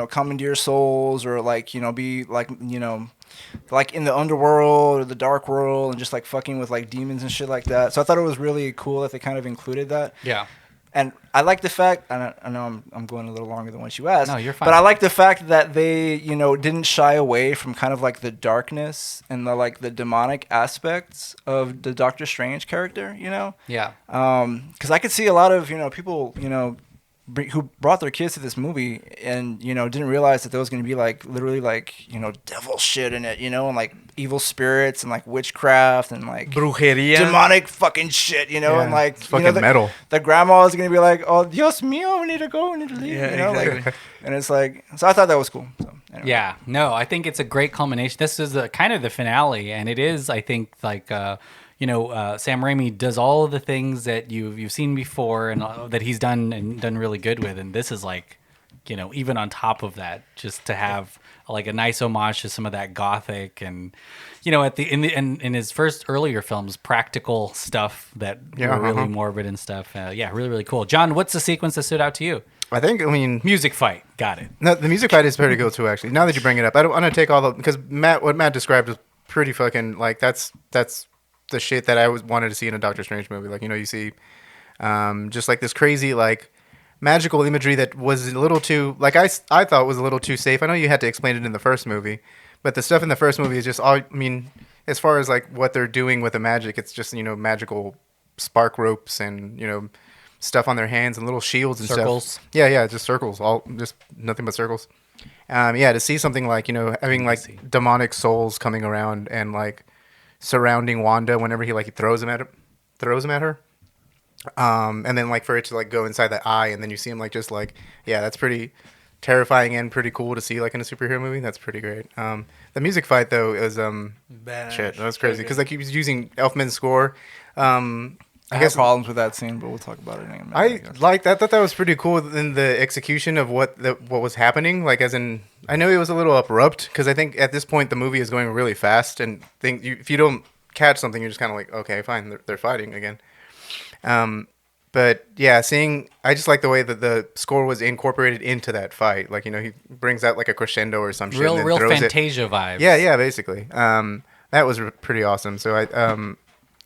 commandeer souls, or be like in the underworld or the dark world, and just like fucking with like demons and shit like that. So I thought it was really cool that they kind of included that. Yeah. And I like the fact, and I know I'm going a little longer than what you asked. No, you're fine. But I like the fact that they, didn't shy away from kind of like the darkness and the demonic aspects of the Doctor Strange character, Yeah. Because I could see a lot of, people, who brought their kids to this movie and, didn't realize that there was going to be like literally like, devil shit in it, and like evil spirits and like witchcraft and like Brujeria. demonic fucking shit, and like it's fucking metal. The grandma is gonna be like, "Oh, Dios mío, we need to go, we need to leave," Yeah, exactly. like, and it's like, so I thought that was cool. So, anyway. Yeah, no, I think it's a great culmination. This is kind of the finale, and it is, I think, like Sam Raimi does all of the things that you've seen before, and that he's done really good with, and this is like, even on top of that, just to have like a nice homage to some of that gothic and in his first earlier films, practical stuff that were really morbid and stuff. Really, really cool. John, what's the sequence that stood out to you? I mean, Music fight. Got it. no, the music fight is pretty cool too. Actually, now that you bring it up, I don't want to take all the because what Matt described was pretty fucking like that's the shit that I wanted to see in a Doctor Strange movie. Like you see, just like this crazy like magical imagery that was a little too like I thought was a little too safe. I know you had to explain it in the first movie, but the stuff in the first movie is just all. I mean, as far as like what they're doing with the magic, it's just magical spark ropes and stuff on their hands and little shields and Circles. stuff. Yeah, just circles, all just nothing but circles. To see something like having like demonic souls coming around and like surrounding Wanda whenever he like throws them at her. And then like for it to like go inside the eye and then you see him like just like that's pretty terrifying and pretty cool to see like in a superhero movie. That's pretty great. The music fight though is Badass. shit. That was crazy because like he was using Elfman's score. I guess problems with that scene, but we'll talk about it in a minute. I guess. liked that. I thought that was pretty cool in the execution of what was happening. Like, as in, I know it was a little abrupt because I think at this point the movie is going really fast, and if you don't catch something, you're just kind of like, okay, fine, they're fighting again. But yeah, I just like the way that the score was incorporated into that fight. Like, he brings out like a crescendo or some shit. Real and then throws Fantasia vibes. Yeah, basically. That was pretty awesome. So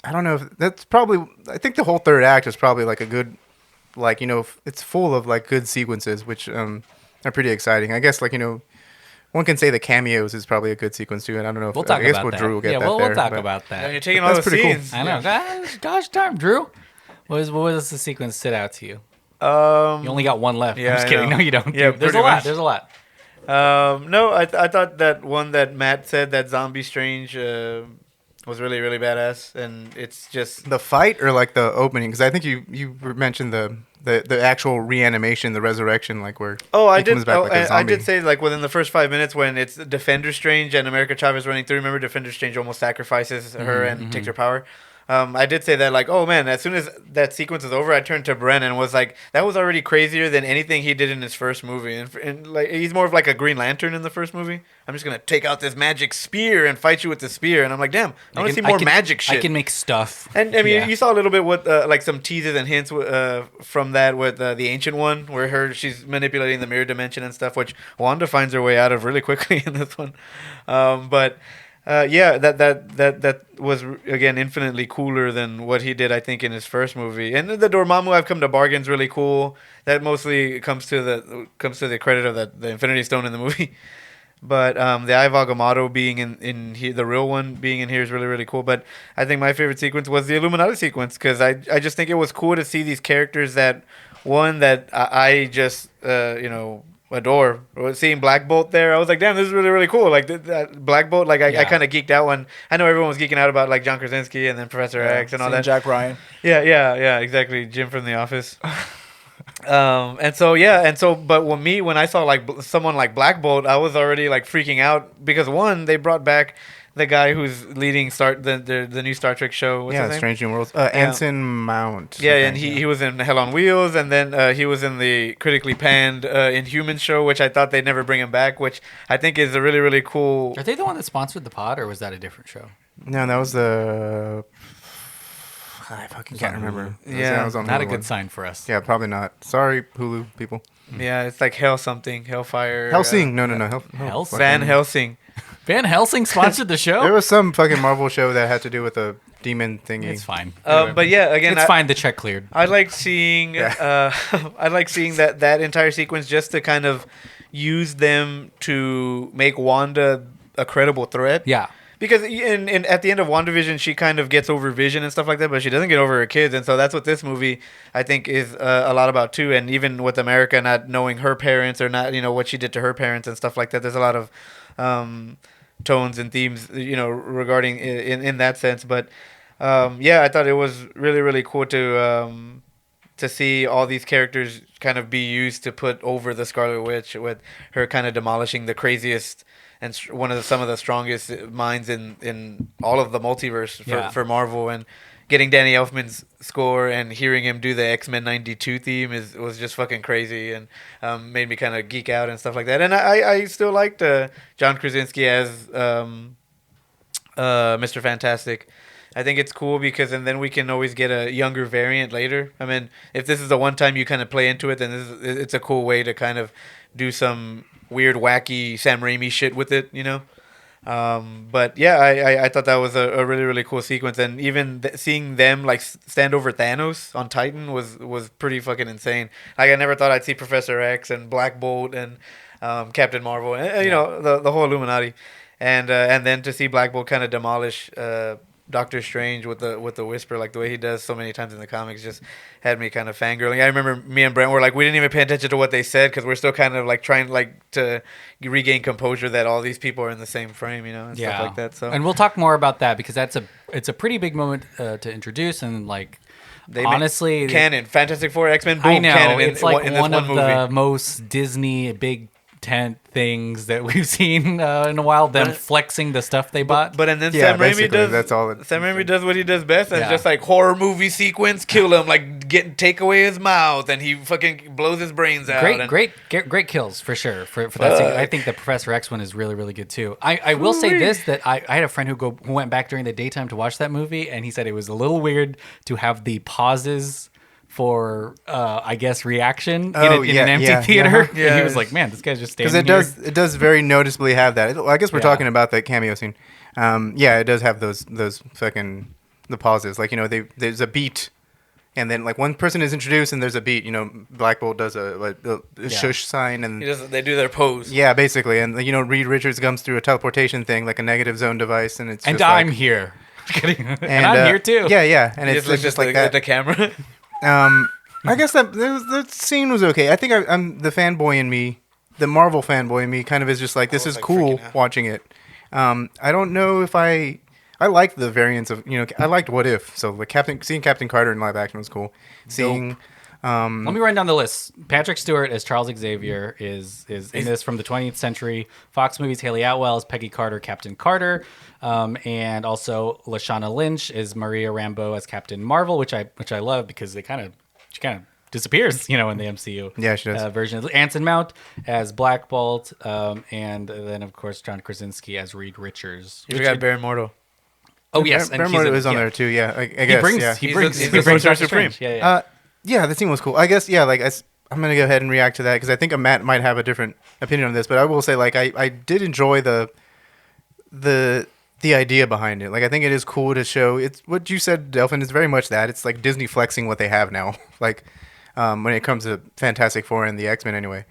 I don't know if that's probably. I think the whole third act is probably like a good, like it's full of like good sequences, which are pretty exciting. I guess one can say the cameos is probably a good sequence too. And I don't know if We'll talk I guess about that. Drew will get yeah, that we'll there, talk but- about that. Yeah, you're taking That's all the pretty cool. scenes. I know. Gosh darn, Drew. What was the sequence stood out to you? You only got one left. yeah, I'm just I kidding. know. No, you don't. Yeah, There's a pretty lot. much. There's a lot. No, I thought that one that Matt said, that Zombie Strange, was really, really badass, and it's just The fight or like the opening? Because I think you mentioned the actual reanimation, the resurrection, like where I he comes did. back like a I zombie. did say like within the first 5 minutes when it's Defender Strange and America Chavez running through. Remember, Defender Strange almost sacrifices her and takes her power. I did say that, like, oh man, as soon as that sequence is over, I turned to Bren and was like, that was already crazier than anything he did in his first movie. And like, he's more of like a Green Lantern in the first movie. I'm just gonna take out this magic spear and fight you with the spear, and I'm like, damn, I want to see more magic shit. I can make stuff. And I mean, Yeah. you saw a little bit with like some teases and hints from that with the Ancient One, where she's manipulating the mirror dimension and stuff, which Wanda finds her way out of really quickly in this one. That was again infinitely cooler than what he did, I think, in his first movie. And the Dormammu I've come to bargain's really cool. That mostly comes to the credit of the Infinity Stone in the movie. But the Eye of Agamotto being in here, the real one being in here is really, really cool. But I think my favorite sequence was the Illuminati sequence, because I just think it was cool to see these characters that I just adore. Seeing Black Bolt there, I was like, damn, this is really, really cool. Like that Black Bolt, like I Yeah. kind of geeked out when I know everyone was geeking out about like John Krasinski and then Professor X and all Seeing that. Jack Ryan. Yeah, exactly. Jim from The Office. But when I saw like someone like Black Bolt, I was already like freaking out because one, they brought back the guy who's leading the new Star Trek show. What's his name? Strange New Worlds. Anson Mount. Yeah, I and think, he was in Hell on Wheels, and then he was in the critically panned Inhuman show, which I thought they'd never bring him back, which I think is a really, really cool. Are they the one that sponsored the pod, or was that a different show? No, that was the. I fucking can't remember. Yeah, that was on Not a Hulu good one. sign for us. Yeah, probably not. Sorry, Hulu people. Yeah, it's like Hellfire. Helsing. No. Helsing? Van Helsing. Van Helsing sponsored the show. There was some fucking Marvel show that had to do with a demon thingy. It's fine. But yeah, again, It's fine. The check cleared. I like seeing I like seeing that entire sequence just to kind of use them to make Wanda a credible threat. Yeah. Because at the end of WandaVision, she kind of gets over Vision and stuff like that, but she doesn't get over her kids. And so that's what this movie, I think, is a lot about, too. And even with America not knowing her parents or not, what she did to her parents and stuff like that, there's a lot of tones and themes, regarding in that sense. But, I thought it was really, really cool to see all these characters kind of be used to put over the Scarlet Witch, with her kind of demolishing the craziest and some of the strongest minds in all of the multiverse for Marvel, and getting Danny Elfman's score and hearing him do the X-Men 92 theme was just fucking crazy, and made me kind of geek out and stuff like that. And I still liked John Krasinski as Mr. Fantastic. I think it's cool because, and then we can always get a younger variant later. I mean, if this is the one time you kind of play into it, then it's a cool way to kind of do some weird, wacky Sam Raimi shit with it, But yeah, I thought that was a really, really cool sequence, and even seeing them like stand over Thanos on Titan was pretty fucking insane. Like I never thought I'd see Professor X and Black Bolt and Captain Marvel, and the whole Illuminati, and then to see Black Bolt kind of demolish Doctor Strange with the whisper, like the way he does so many times in the comics, just had me kind of fangirling. I remember me and Brent were like, we didn't even pay attention to what they said because we're still kind of like trying to regain composure that all these people are in the same frame, and stuff like that. So, and we'll talk more about that because it's a pretty big moment to introduce, and like honestly, canon, Fantastic Four, X-Men, boom, I know canon it's like in this one of movie. the most Disney big tent things that we've seen in a while. Them flexing the stuff they bought. But and then Yeah, Sam Raimi basically, does. that's all Sam Raimi does what he does best, and it's Yeah. just like horror movie sequence, kill him, like take away his mouth, and he fucking blows his brains out. Great kills for sure. For that scene. I think the Professor X one is really, really good too. I will say this, that I had a friend who went back during the daytime to watch that movie, and he said it was a little weird to have the pauses for I guess reaction in an empty theater. Yeah. And he was like, man, this guy's just standing Because here. it does very noticeably have that. I guess we're Yeah. talking about the cameo scene. It does have those fucking the pauses. Like there's a beat, and then like one person is introduced and there's a beat. Black Bolt does a shush sign, and They do their pose. yeah, basically, and Reed Richards comes through a teleportation thing, like a negative zone device, and it's And just I'm like, here. and I'm here too. Yeah, and He it's looks just at like at the that. camera. I guess that scene was okay. I think I'm the fanboy in me, the Marvel fanboy in me, kind of is just like this was, is like, cool freaking out. watching it. I don't know if I like the variants of I liked What If, so like seeing Captain Carter in live action was cool. Seeing Let me run down the list. Patrick Stewart as Charles Xavier is in this from the 20th century. Fox Movies, Haley Atwell as Peggy Carter, Captain Carter, and also Lashana Lynch is Maria Rambeau as Captain Marvel, which I love because she kind of disappears, in the MCU. Yeah, she does. Version of Anson Mount as Black Bolt, and then of course John Krasinski as Reed Richards. You forgot Baron Mordo. Oh yes, and Barrymore he's was on yeah. there too. Yeah, I guess. He brings yeah. he He's brings the- he's he the brings Sorcerer Doctor Strange. Supreme. Yeah. Yeah, the scene was cool. I guess, I'm going to go ahead and react to that because I think Matt might have a different opinion on this, but I will say, like, I did enjoy the idea behind it. Like, I think it is cool to show, it's what you said, Delphin, is very much that. It's like Disney flexing what they have now, like, when it comes to Fantastic Four and the X-Men anyway.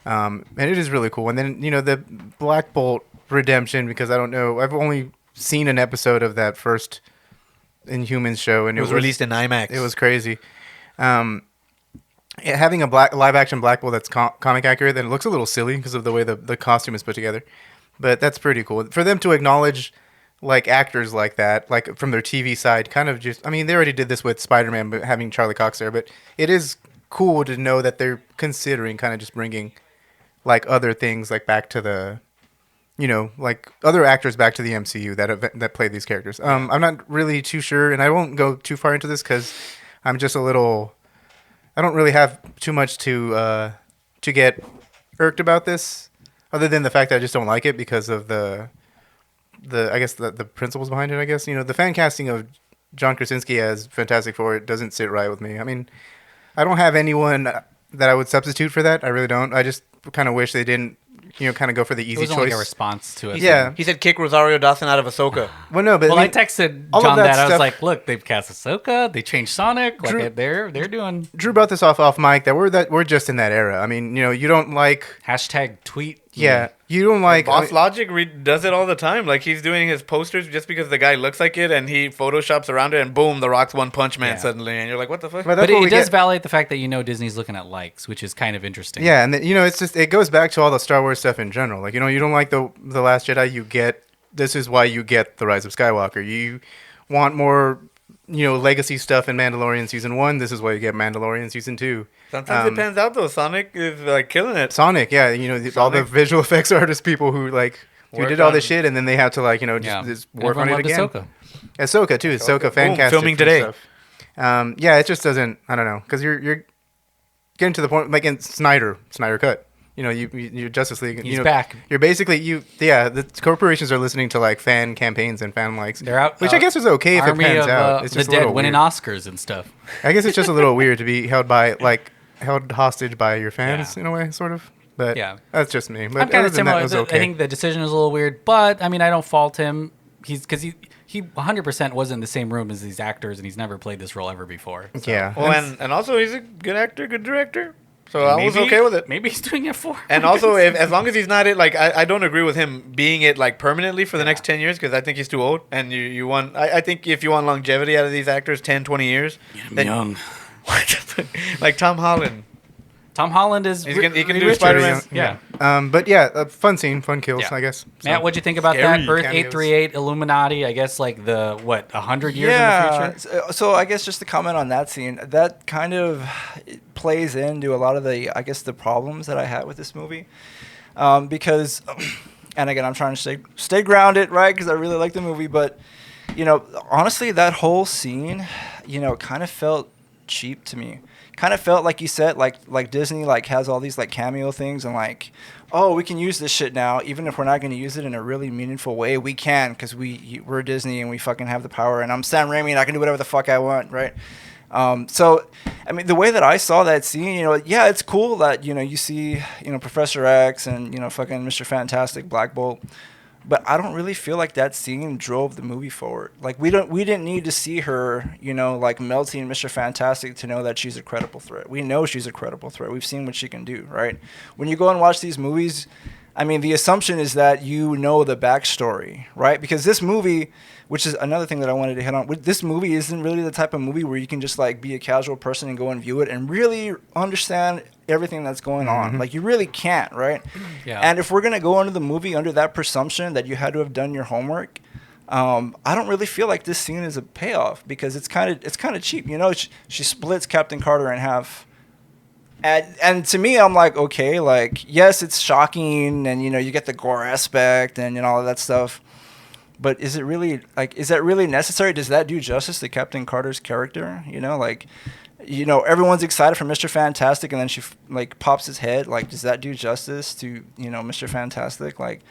And it is really cool. And then, the Black Bolt redemption, because I don't know, I've only seen an episode of that first Inhumans show, and It was released in IMAX. it was crazy. having a live action Black Bolt that's comic accurate, then it looks a little silly because of the way the costume is put together. But that's pretty cool for them to acknowledge like actors like that, like from their TV side. Kind of just, I mean, they already did this with Spider-Man, but having Charlie Cox there. But it is cool to know that they're considering kind of just bringing like other things like back to the, you know, like other actors back to the MCU that play these characters. I'm not really too sure, and I won't go too far into this because I'm just a little. I don't really have too much to get irked about this, other than the fact that I just don't like it because of the I guess the principles behind it. I guess, you know, the fan casting of John Krasinski as Fantastic Four doesn't sit right with me. I mean, I don't have anyone that I would substitute for that. I really don't. I just kind of wish they didn't, you know, kind of go for the It easy was choice. like a response to it. Yeah. He said kick Rosario Dawson out of Ahsoka. Well, no, but Well, I I mean, texted all of John that that. I was stuff- like, "Look, they've cast Ahsoka. They changed Sonic. Like Drew- they're doing Drew brought this off mic that we're just in that era. I mean, you know, you don't like. hashtag tweet." Yeah, you don't like. Boss Logic does it all the time. Like he's doing his posters just because the guy looks like it, and he photoshops around it, and boom, The Rock's One Punch Man Yeah. suddenly, and you're like, what the fuck? But that's But what it we does get. validate the fact that you know Disney's looking at likes, which is kind of interesting. Yeah, and you know, it's just it goes back to all the Star Wars stuff in general. Like, you know, you don't like the Last Jedi, you get this is why you get the Rise of Skywalker. You want more, you know, legacy stuff in Mandalorian season 1. This is why you get Mandalorian season 2. Sometimes it pans out though. Sonic is like killing it. Sonic, yeah, you know, all the Sonic. visual effects artist people who like who Worked did all on- this shit, and then they have to like, you know, just, Yeah. just work Everyone on it loved again. Ahsoka. Ahsoka too. Ahsoka fan Boom, casted filming for today. stuff. Yeah, it just doesn't. I don't know, because you're getting to the point like in Snyder cut. You know, you Justice League. He's you know, back. You're basically the corporations are listening to like fan campaigns and fan likes. They're out, which I guess is okay if it Army pans of out. It's the just a dead little winning weird. Oscars and stuff. I guess it's just a little weird to be held hostage by your fans Yeah. in a way, sort of. But Yeah. that's just me. But I'm kind other of than that, similar. it was okay. I think the decision is a little weird, but I mean, I don't fault him. Because he 100% was in the same room as these actors, and he's never played this role ever before. So yeah. Well, and also he's a good actor, good director. So I was maybe- okay with it. Maybe he's doing it for. And also, as long as he's not it, like I don't agree with him being it like permanently for the next 10 years because I think he's too old. And you want, I think if you want longevity out of these actors, 10, 20 years, then young. like Tom Holland. Tom Holland is. He can do Richard. Spider-Man. Yeah. But yeah, a fun scene, fun kills, Yeah. I guess. So. Matt, what'd you think about Scary that? Earth cameos. 838 Illuminati. I guess like 100 years in the future. So I guess just to comment on that scene, that kind of plays into a lot of the problems that I had with this movie, because, and again, I'm trying to stay grounded, right? Because I really like the movie, but you know, honestly, that whole scene, you know, kind of felt cheap to me. Kind of felt like you said, like Disney like has all these like cameo things and like, oh, we can use this shit now, even if we're not going to use it in a really meaningful way. We can because we're Disney and we fucking have the power. And I'm Sam Raimi and I can do whatever the fuck I want, right? So, I mean, the way that I saw that scene, you know, yeah, it's cool that, you know, you see, you know, Professor X and, you know, fucking Mr. Fantastic, Black Bolt. But I don't really feel like that scene drove the movie forward. Like we didn't need to see her, you know, like melting Mr. Fantastic to know that she's a credible threat. We know she's a credible threat. We've seen what she can do, right? When you go and watch these movies, I mean, the assumption is that you know the backstory, right? Because this movie, which is another thing that I wanted to hit on, this movie isn't really the type of movie where you can just like be a casual person and go and view it and really understand everything that's going on. Like you really can't, right? Yeah. And if we're gonna go into the movie under that presumption that you had to have done your homework, I don't really feel like this scene is a payoff because it's kind of cheap. You know, she splits Captain Carter in half. And to me, I'm like, okay, like, yes, it's shocking, and, you know, you get the gore aspect and, you know, all of that stuff. But is it really, like, is that really necessary? Does that do justice to Captain Carter's character? You know, like, you know, everyone's excited for Mr. Fantastic, and then she, like, pops his head. Like, does that do justice to, you know, Mr. Fantastic? Like,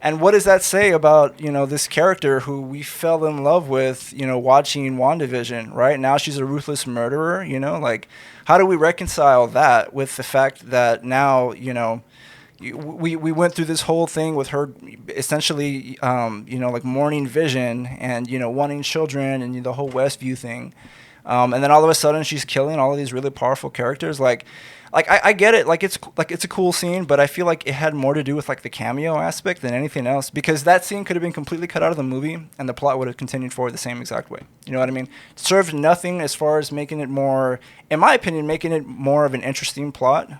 and what does that say about, you know, this character who we fell in love with, you know, watching WandaVision, right? Now she's a ruthless murderer, you know? Like, how do we reconcile that with the fact that now, you know, we went through this whole thing with her essentially, you know, like mourning vision and, you know, wanting children and the whole Westview thing. And then all of a sudden she's killing all of these really powerful characters. Like, like I get it, like it's a cool scene, but I feel like it had more to do with like the cameo aspect than anything else, because that scene could have been completely cut out of the movie and the plot would have continued forward the same exact way. You know what I mean? It served nothing as far as making it more, in my opinion, making it more of an interesting plot.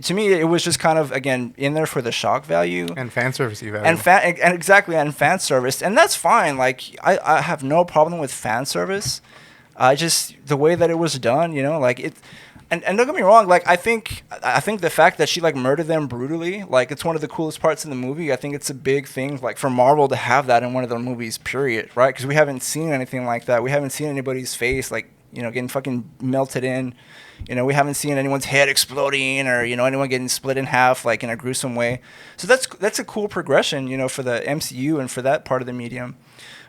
To me, it was just kind of, again, in there for the shock value And fan service value. and exactly, and fan service, and that's fine. Like I have no problem with fan service. Just the way that it was done, you know, like it. And don't get me wrong, like I think the fact that she like murdered them brutally, like it's one of the coolest parts in the movie. I think it's a big thing, like for Marvel to have that in one of their movies, period, right? Because we haven't seen anything like that. We haven't seen anybody's face like, you know, getting fucking melted in. You know, we haven't seen anyone's head exploding or, you know, anyone getting split in half like in a gruesome way. So that's a cool progression, you know, for the MCU and for that part of the medium.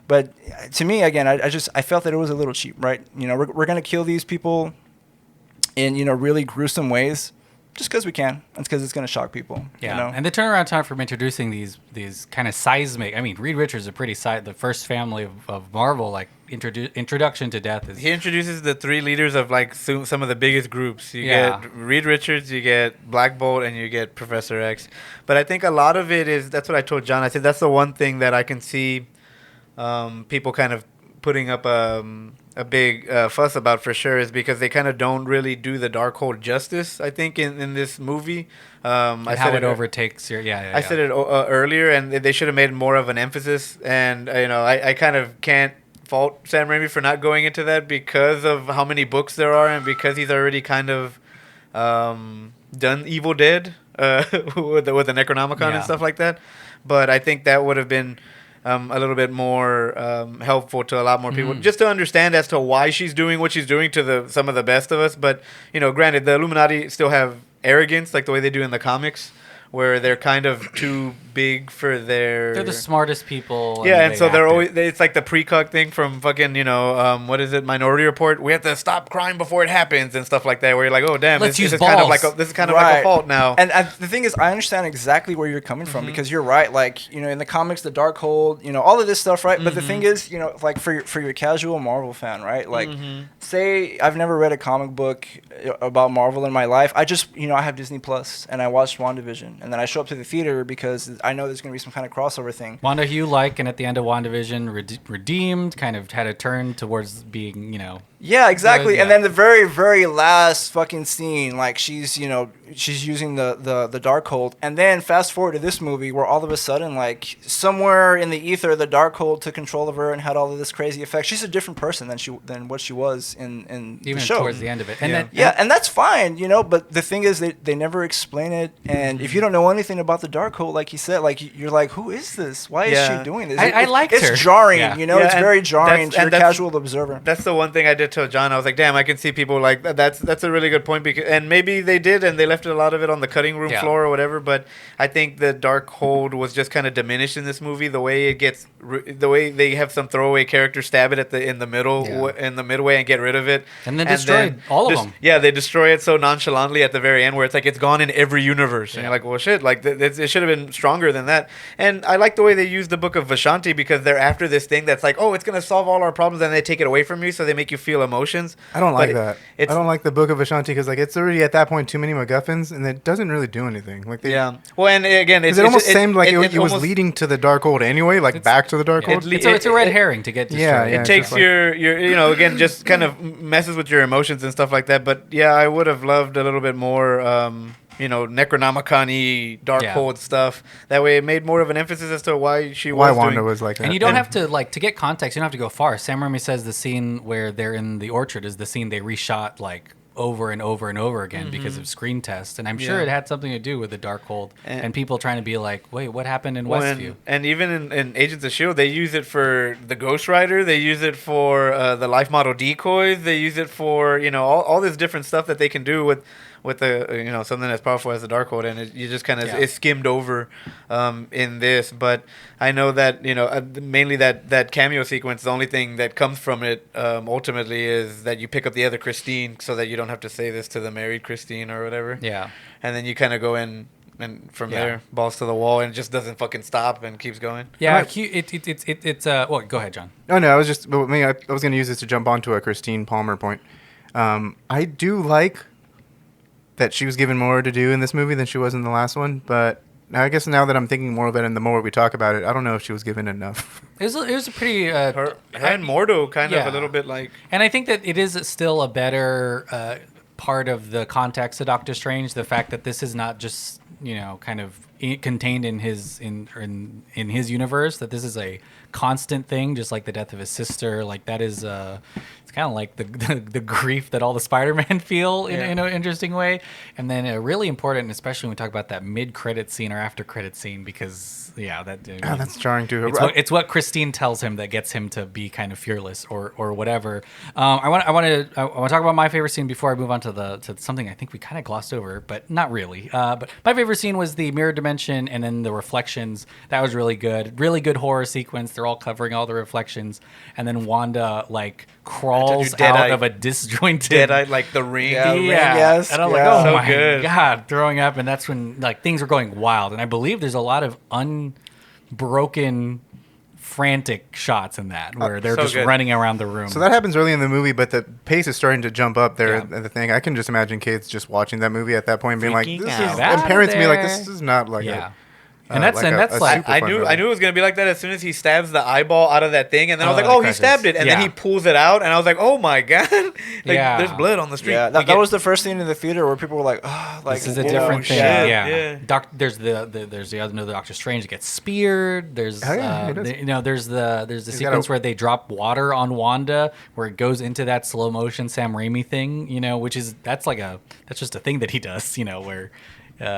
But to me, again, I felt that it was a little cheap, right? You know, we're gonna kill these people in, you know, really gruesome ways, just because we can. It's because it's going to shock people. Yeah, You know? and the turnaround time from introducing these kind of seismic. I mean, Reed Richards is a pretty the first family of Marvel like introduction to death is. He introduces the three leaders of like some of the biggest groups. You Yeah. get Reed Richards, you get Black Bolt, and you get Professor X. But I think a lot of it is, that's what I told John. I said that's the one thing that I can see people kind of putting up a big fuss about for sure, is because they kind of don't really do the Darkhold justice, I think, in this movie. And how it overtakes your I said it earlier, and they should have made more of an emphasis. And you know, I kind of can't fault Sam Raimi for not going into that because of how many books there are, and because he's already kind of done Evil Dead with the Necronomicon and stuff like that. But I think that would have been a little bit more helpful to a lot more people, just to understand as to why she's doing what she's doing to some of the best of us. But, you know, granted, the Illuminati still have arrogance, like the way they do in the comics, where they're kind of too big for their... They're the smartest people. Yeah, and so they're always... It's like the precog thing from fucking, you know, what is it, Minority Report? We have to stop crime before it happens and stuff like that, where you're like, oh, damn, this is kind of like a fault now. And the thing is, I understand exactly where you're coming from, because you're right. Like, you know, in the comics, the Darkhold, you know, all of this stuff, right? But the thing is, you know, like for your casual Marvel fan, right? Like, say I've never read a comic book about Marvel in my life. I just, you know, I have Disney Plus and I watched WandaVision, and then I show up to the theater because I know there's going to be some kind of crossover thing. Wanda, you like, and at the end of WandaVision, redeemed, kind of had a turn towards being, you know... Yeah, exactly. Yeah. And then the very, very last fucking scene, like she's, you know, she's using the Darkhold. And then fast forward to this movie where all of a sudden, like somewhere in the ether, the Darkhold took control of her and had all of this crazy effect. She's a different person than what she was in Even the show. towards the end of it. And And that's fine, you know, but the thing is they never explain it. And if you don't know anything about the Darkhold, like he said, like you're like, who is this? Why is she doing this? I liked her. It's jarring, Yeah. you know, it's very jarring to your casual observer. That's the one thing I did tell John. I was like, damn, I can see people like that's a really good point, because, and maybe they did, and they left a lot of it on the cutting room floor or whatever. But I think the Darkhold was just kind of diminished in this movie. The way it gets, the way they have some throwaway character stab it in the middle, in the midway, and get rid of it, and then destroyed all of them. Yeah, they destroy it so nonchalantly at the very end, where it's like it's gone in every universe, and you're like, well, shit, like it should have been stronger than that. And I like the way they use the Book of Vishanti, because they're after this thing that's like, oh, it's gonna solve all our problems, and they take it away from you, so they make you feel emotions. I don't like that. I don't like the Book of Ashanti, because like it's already at that point too many MacGuffins, and it doesn't really do anything. Like well, and again, it almost seemed like it was leading to the Darkhold anyway, like back to the Darkhold. It's a red herring to get destroyed. It takes your you know, again, just kind of messes with your emotions and stuff like that. But yeah, I would have loved a little bit more. You know, Necronomicon-y, Darkhold stuff. That way, it made more of an emphasis as to why Wanda was like that. And you don't have to, like, to get context, you don't have to go far. Sam Raimi says the scene where they're in the orchard is the scene they reshot, like, over and over and over again because of screen tests. And I'm sure it had something to do with the Darkhold and people trying to be like, wait, what happened in Westview? And even in Agents of S.H.I.E.L.D., they use it for the Ghost Rider. They use it for the life model decoys. They use it for, you know, all this different stuff that they can do with the, you know, something as powerful as the Darkhold, and you just kind of it's skimmed over in this. But I know that, you know, mainly that cameo sequence, the only thing that comes from it ultimately is that you pick up the other Christine, so that you don't have to say this to the married Christine or whatever. Yeah. And then you kind of go in, and from there, balls to the wall, and it just doesn't fucking stop and keeps going. Yeah, it's well, go ahead, John. Oh no, I was just, I was going to use this to jump onto a Christine Palmer point. I do like that she was given more to do in this movie than she was in the last one. But I guess now that I'm thinking more about it and the more we talk about it, I don't know if she was given enough. It was a pretty. Her and Mordo kind of Yeah. a little bit like. And I think that it is still a better part of the context of Doctor Strange. The fact that this is not just kind of contained in his in his universe. That this is a constant thing, just like the death of his sister. Like that is it's kind of like the grief that all the Spider-Man feel in an interesting way. And then really important, especially when we talk about that mid-credit scene or after-credit scene, because That's jarring too. it's what Christine tells him that gets him to be kind of fearless or whatever. I want to talk about my favorite scene before I move on to something I think we kind of glossed over, but not really. But my favorite scene was the mirror dimension and then the reflections. That was really good. Really good horror sequence. They're all covering all the reflections, and then Wanda like crawls out Deadeye. of a disjointed Dead-Eye, like the ring. Yeah. yeah. And I'm like, Yeah. oh So my good. God, throwing up. And that's when like things are going wild. And I believe there's a lot of unbroken, frantic shots in that where they're so just good. running around the room. So that happens early in the movie, but the pace is starting to jump up there Yeah. at the thing. I can just imagine kids just watching that movie at that point being like, Freaking this out. is, Out and parents of being like, there. this is not like yeah. a, And that's like and a- that's a like super I fun knew movie. I knew it was gonna be like that as soon as he stabs the eyeball out of that thing, and then I was Oh, like, that "Oh, he crushes. stabbed it," and then Yeah. he pulls it out, and I was like, "Oh my god!" like, Yeah. there's blood on the street. Yeah, Like, that was the first scene in the theater where people were like, oh, like this is a whoa, different thing. shit. Yeah. yeah. There's the other Doctor Strange that gets speared. There's Oh, yeah, he does. there's the got sequence a- where they drop water on Wanda where it goes into that slow motion Sam Raimi thing, which is that's just a thing that he does, where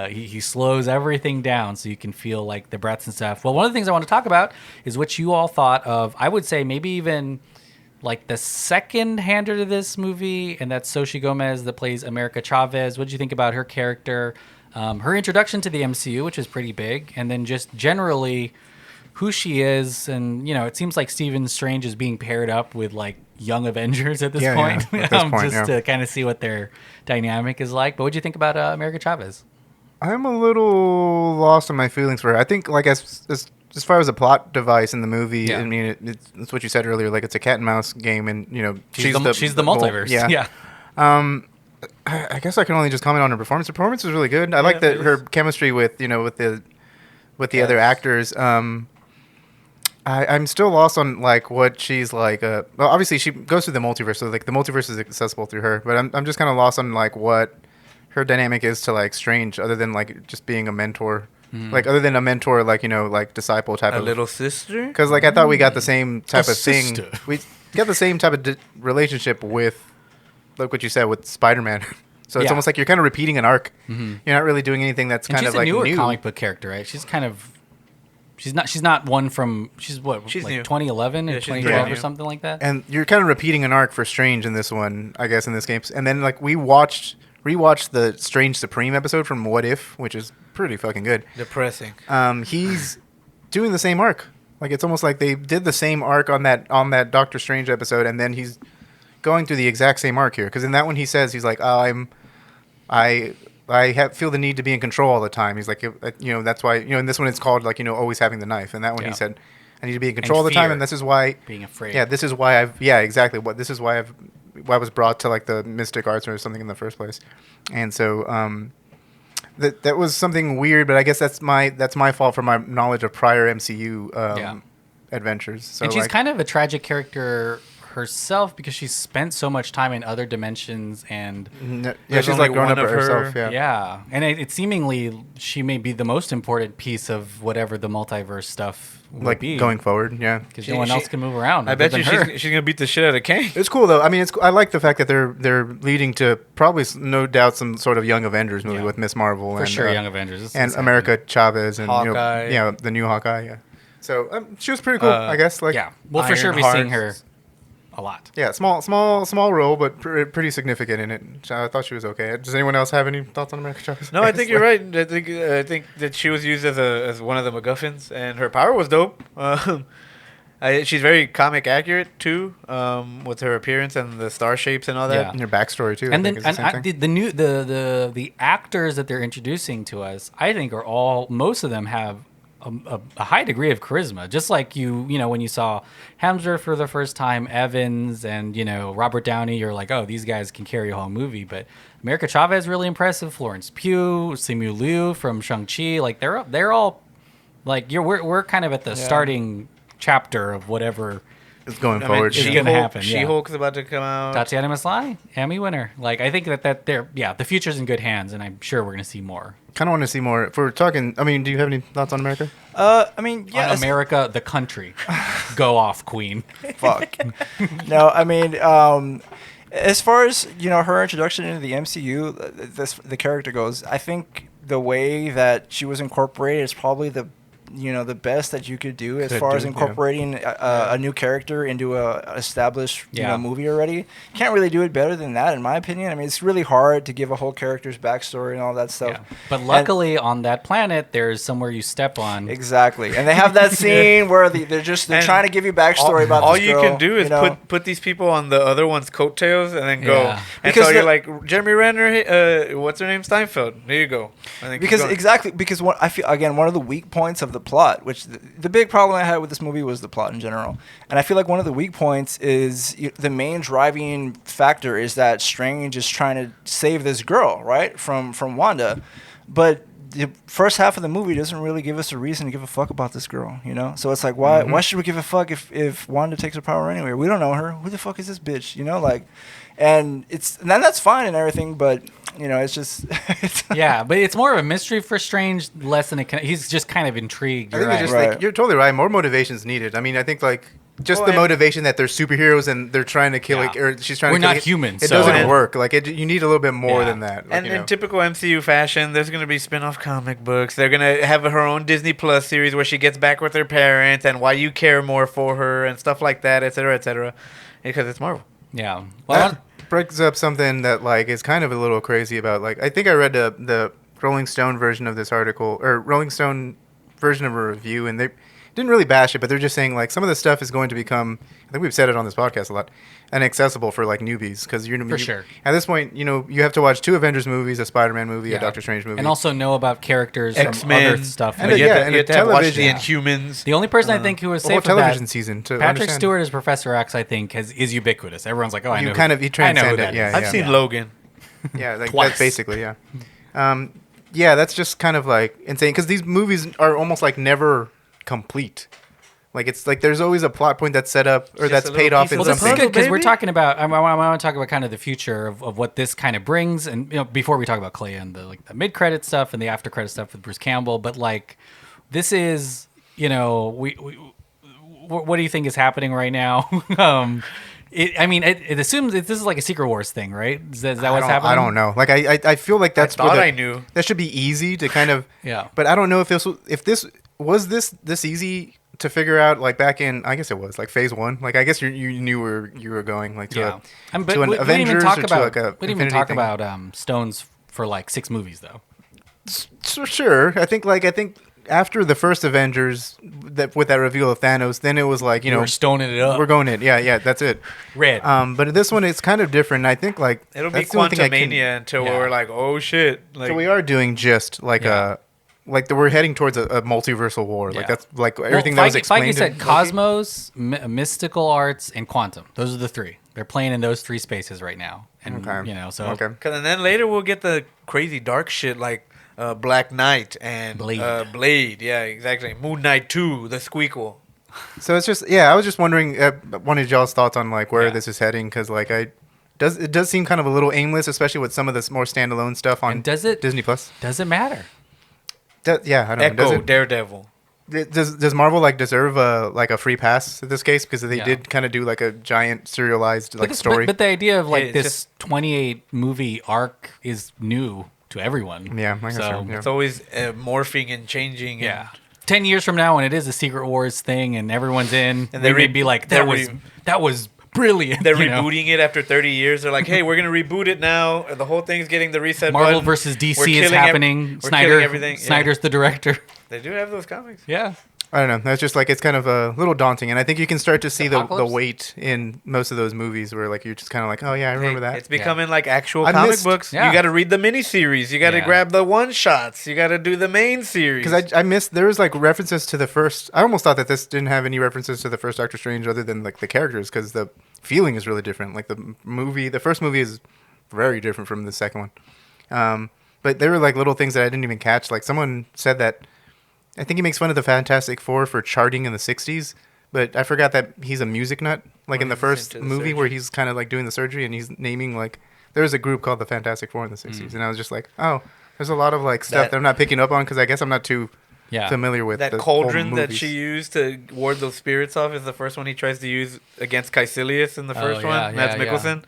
he slows everything down so you can feel like the breaths and stuff. Well, one of the things I want to talk about is what you all thought of, I would say maybe even like the second hander to this movie, and that's Xochitl Gomez that plays America Chavez. What did you think about her character? Her introduction to the MCU, which is pretty big, and then just generally who she is. And, it seems like Stephen Strange is being paired up with like young Avengers at this Yeah, point, yeah, at this point, just yeah. to kind of see what their dynamic is like. But what do you think about America Chavez? I'm a little lost in my feelings for her. I think, like, as far as a plot device in the movie, Yeah. I mean, it's what you said earlier. Like, it's a cat and mouse game, and She's the multiverse. Yeah. I guess I can only just comment on her performance. Her performance was really good. I like that her chemistry with the other actors. I'm still lost on like what she's like. Well, obviously she goes through the multiverse, so like the multiverse is accessible through her. But I'm just kind of lost on like what her dynamic is to like Strange, other than like just being a mentor. Like other than a mentor, like like disciple type a of little sister. Because like I thought we got the same type A of thing. sister. We got the same type of relationship with, like what you said with Spider-Man. So it's Yeah. almost like you're kind of repeating an arc. You're not really doing anything that's And kind she's of a like newer new. comic book character, right? She's kind of she's not one from she's what She's like new. 2011 Yeah, or she's 2012 brand or new. something like that. And you're kind of repeating an arc for Strange in this one, I guess, in this game. And then like we rewatched the Strange Supreme episode from What If, which is pretty fucking good. Depressing. He's doing the same arc. Like it's almost like they did the same arc on that Doctor Strange episode, and then he's going through the exact same arc here. Because in that one he says he's like, oh, feel the need to be in control all the time. He's like, that's why in this one it's called like always having the knife. And that one Yeah. he said, I need to be in control all the time, fear. and this is why Being afraid. Yeah, this is why exactly. This is why I was brought to like the mystic arts or something in the first place, and so that was something weird. But I guess that's my fault for my knowledge of prior MCU adventures. So and she's like, kind of a tragic character herself because she's spent so much time in other dimensions and yeah, There's she's only like grown one up of herself. her. Yeah. and it seemingly she may be the most important piece of whatever the multiverse stuff would Like be going forward, yeah. because no one else can move around. I other bet than you her. she's gonna beat the shit out of Kang. It's cool though. I mean, I like the fact that they're leading to probably no doubt some sort of Young Avengers movie Yeah. with Miss Marvel for and sure. Young Avengers This and is America Chavez and Hawkeye. the new Hawkeye. Yeah. So she was pretty cool, I guess. Like happening. Yeah, we'll for sure be Ironheart. seeing her a lot. Yeah, small role, but pretty significant in it. So I thought she was okay. Does anyone else have any thoughts on America Chavez? No, I think you're right. I think that she was used as one of the MacGuffins, and her power was dope. She's very comic accurate too, with her appearance and the star shapes and all that. Yeah. And your backstory too. And I then think is the same thing. the new the actors that they're introducing to us, I think are most of them have a high degree of charisma. Just like you know, when you saw Hemsworth for the first time, Evans, and you know Robert Downey, you're like, oh, these guys can carry a whole movie. But America Chavez really impressive. Florence Pugh, Simu Liu from Shang-Chi, like they're all like we're kind of at the starting chapter of whatever It's going forward. It's gonna happen. She-Hulk's about to come out. Tatiana Maslany, Emmy winner. Like I think that they're the future's in good hands, and I'm sure we're gonna see more. Kind of want to see more. If we're talking, I mean, do you have any thoughts on America? I mean, yeah. On America, the country, go off, Queen. Fuck. No, I mean, as far as her introduction into the MCU, the character goes, I think the way that she was incorporated is probably the best that you could do as far as incorporating a new character into a established movie already. Can't really do it better than that, in my opinion. I mean, it's really hard to give a whole character's backstory and all that stuff. Yeah. But luckily, on that planet, there's somewhere you step on. Exactly, and they have that scene where they're trying to give you backstory about all this you girl, can do is put these people on the other one's coattails and then go. Yeah. And Because so you're like Jeremy Renner, what's her name, Steinfeld. There you go. Because what I feel, again, one of the weak points of the plot, which the big problem I had with this movie was the plot in general, and I feel like one of the weak points is the main driving factor is that Strange is trying to save this girl, right, from Wanda, but the first half of the movie doesn't really give us a reason to give a fuck about this girl, So it's like, why should we give a fuck if Wanda takes her power anyway? We don't know her. Who the fuck is this bitch? And that's fine and everything, but it's just But it's more of a mystery for Strange, less than he's just kind of intrigued. I think you're totally right. More motivation's needed. I mean, I think just the motivation that they're superheroes and they're trying to kill or she's trying We're to kill not human. It doesn't work. You need a little bit more than that. And in typical MCU fashion, there's going to be spin-off comic books. They're going to have her own Disney Plus series where she gets back with her parents and why you care more for her and stuff like that, et cetera, because it's Marvel. Yeah. Well, brings up something that is kind of a little crazy about I think I read the Rolling Stone version of this article, or Rolling Stone version of a review, and they didn't really bash it, but they're just saying some of the stuff is going to become, I think we've said it on this podcast a lot, inaccessible for newbies, because sure. At this point you have to watch 2 Avengers movies, a Spider-Man movie, a Doctor Strange movie, and also know about characters X-Men, from other stuff. And you have to watch the Inhumans. The only person I think who was safe for television that, season to Patrick understand. Stewart as Professor X, I think is ubiquitous. Everyone's like, oh, I know. You transcend it. I've seen Logan. Yeah, that's basically that's just kind of insane, because these movies are almost never complete. It's there's always a plot point that's set up or that's paid off in well, this something. is good because we're talking about. I want to talk about kind of the future of what this kind of brings, and before we talk about Clay and the mid credit stuff and the after credit stuff with Bruce Campbell, but this is we what do you think is happening right now? It assumes this is a Secret Wars thing, right? Is that what's happening? I don't know. I feel like that's I knew that should be easy to kind of But I don't know if this was easy to figure out back in, I guess it was phase 1. I guess you knew where you were going to an Avengers we didn't even talk Infinity about Stones for 6 movies though. So sure, I think after the first Avengers, with that reveal of Thanos, then it was we're stoning it up. We're going in, that's it. Red. But in this one, it's kind of different. I think it'll be Quantumania until we're oh shit. So we are doing just we're heading towards a multiversal war. That's everything that was explained. Like you said, Cosmos, mystical arts, and quantum. Those are the 3. They're playing in those 3 spaces right now. And And then later we'll get the crazy dark shit Black Knight and Blade. Yeah, exactly. Moon Knight 2, the squeakle. So it's just I was just wondering, wanted y'all's thoughts on where this is heading, because it does seem kind of a little aimless, especially with some of this more standalone stuff on Disney Plus. Does it matter? I don't know. Echo, Daredevil. Does Marvel deserve a free pass in this case, because they did kind of do a giant serialized story? But the idea of this 28 movie arc is new to everyone. Yeah, I guess so. It's always morphing and changing. Yeah. 10 years from now, when it is a Secret Wars thing and everyone's in, and they may be that was brilliant. They're rebooting it after 30 years. They're like, hey, we're going to reboot it now. The whole thing's getting the reset Marvel button. versus DC is happening. We're killing everything. Snyder's the director. They do have those comics. Yeah. I don't know. That's just like it's kind of a little daunting, and I think you can start to see the Apocalypse? weight in most of those movies where like you're just kind of like, oh yeah, I remember that. It's becoming like actual I comic missed- books. Yeah. You got to read the miniseries. You got to Yeah. grab the one shots. You got to do the main series. Because I missed there was like references to the first. I almost thought that this didn't have any references to the first Doctor Strange other than like the characters because the feeling is really different. Like the first movie is very different from the second one. But there were like little things that I didn't even catch. Like someone said that I think he makes fun of the Fantastic Four for charting in the '60s, but I forgot that he's a music nut. Like When in the he's first into the movie surgery. where he's kind of like doing the surgery and he's naming like there was a group called the Fantastic Four in the '60s, and I was just like, oh, there's a lot of like stuff that I'm not picking up on because I guess I'm not too Yeah. familiar with that the whole cauldron that movies. she used to ward those spirits off is the first one he tries to use against Caecilius in the first yeah, one. Mads yeah, yeah. Mikkelsen.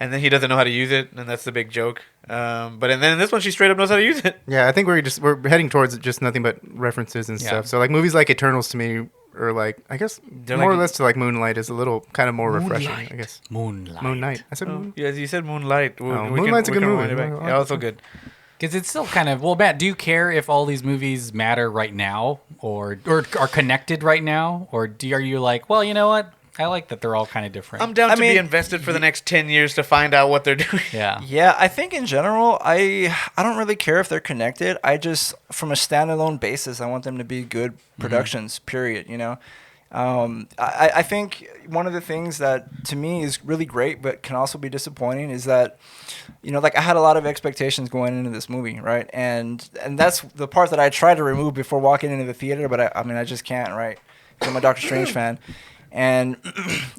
And then he doesn't know how to use it, and that's the big joke. But and then in this one, she straight up knows how to use it. Yeah, I think we're heading towards just nothing but references and Yeah. stuff. So like movies like Eternals to me are like I guess They're more or like- less to like Moonlight is a little kind of more refreshing. I guess Moonlight. Moon Knight. I said Moon. Yes, you said Moonlight. Moonlight's a good movie. Yeah, also good. Because it's still kind of, well, Matt, do you care if all these movies matter right now or are connected right now? Or are you like, well, you know what? I like that they're all kind of different. I'm down I to be mean, invested for the next 10 years to find out what they're doing. yeah. Yeah, I think in general, I don't really care if they're connected. I just, from a standalone basis, I want them to be good productions. Period. You know, I think one of the things that to me is really great, but can also be disappointing, is that, you know, like I had a lot of expectations going into this movie, right? And that's the part that I try to remove before walking into the theater, but I mean, I just can't, right? 'Cause I'm a Doctor Strange fan. And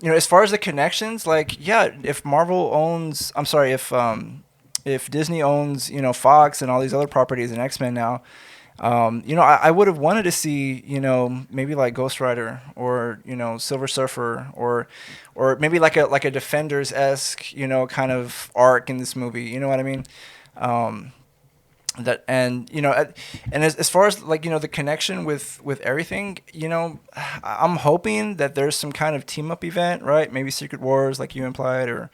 you know, as far as the connections, like, yeah, if Marvel owns, I'm sorry, if Disney owns, you know, Fox and all these other properties and X-Men now, you know, I would have wanted to see, you know, maybe like Ghost Rider or, you know, Silver Surfer or maybe like a Defenders-esque, you know, kind of arc in this movie. You know what I mean? That, and you know, and as far as like, you know, the connection with everything, you know, I'm hoping that there's some kind of team up event, right? Maybe Secret Wars, like you implied, or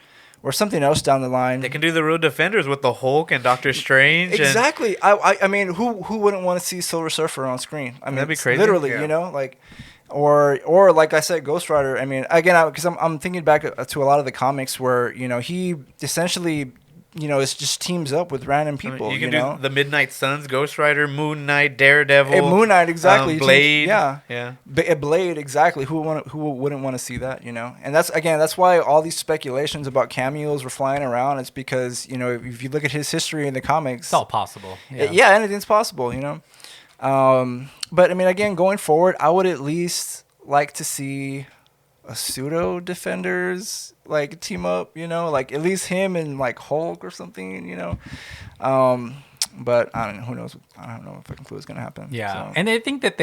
something else down the line. They can do the Road Defenders with the Hulk and Doctor Strange. and- Exactly. I mean, who wouldn't want to see Silver Surfer on screen? I mean, That'd be it's crazy. literally, Yeah. you know, like, or like I said, Ghost Rider. I mean, again, because I'm thinking back to a lot of the comics where, you know, he essentially, you know, it's just teams up with random I mean, people. you can know? do the Midnight Suns, Ghost Rider, Moon Knight, Daredevil. Hey, Moon Knight, exactly. You Blade. yeah. Yeah. Blade, exactly. Who wouldn't want to see that, you know? And that's why all these speculations about cameos were flying around. It's because, you know, if you look at his history in the comics, It's all possible. yeah, anything's possible, you know? But I mean, again, going forward, I would at least like to see a pseudo Defenders like team up, you know, like at least him and like Hulk or something, you know. But I don't know. Who knows? I don't know if I can clue what's gonna happen. Yeah. So. And I think that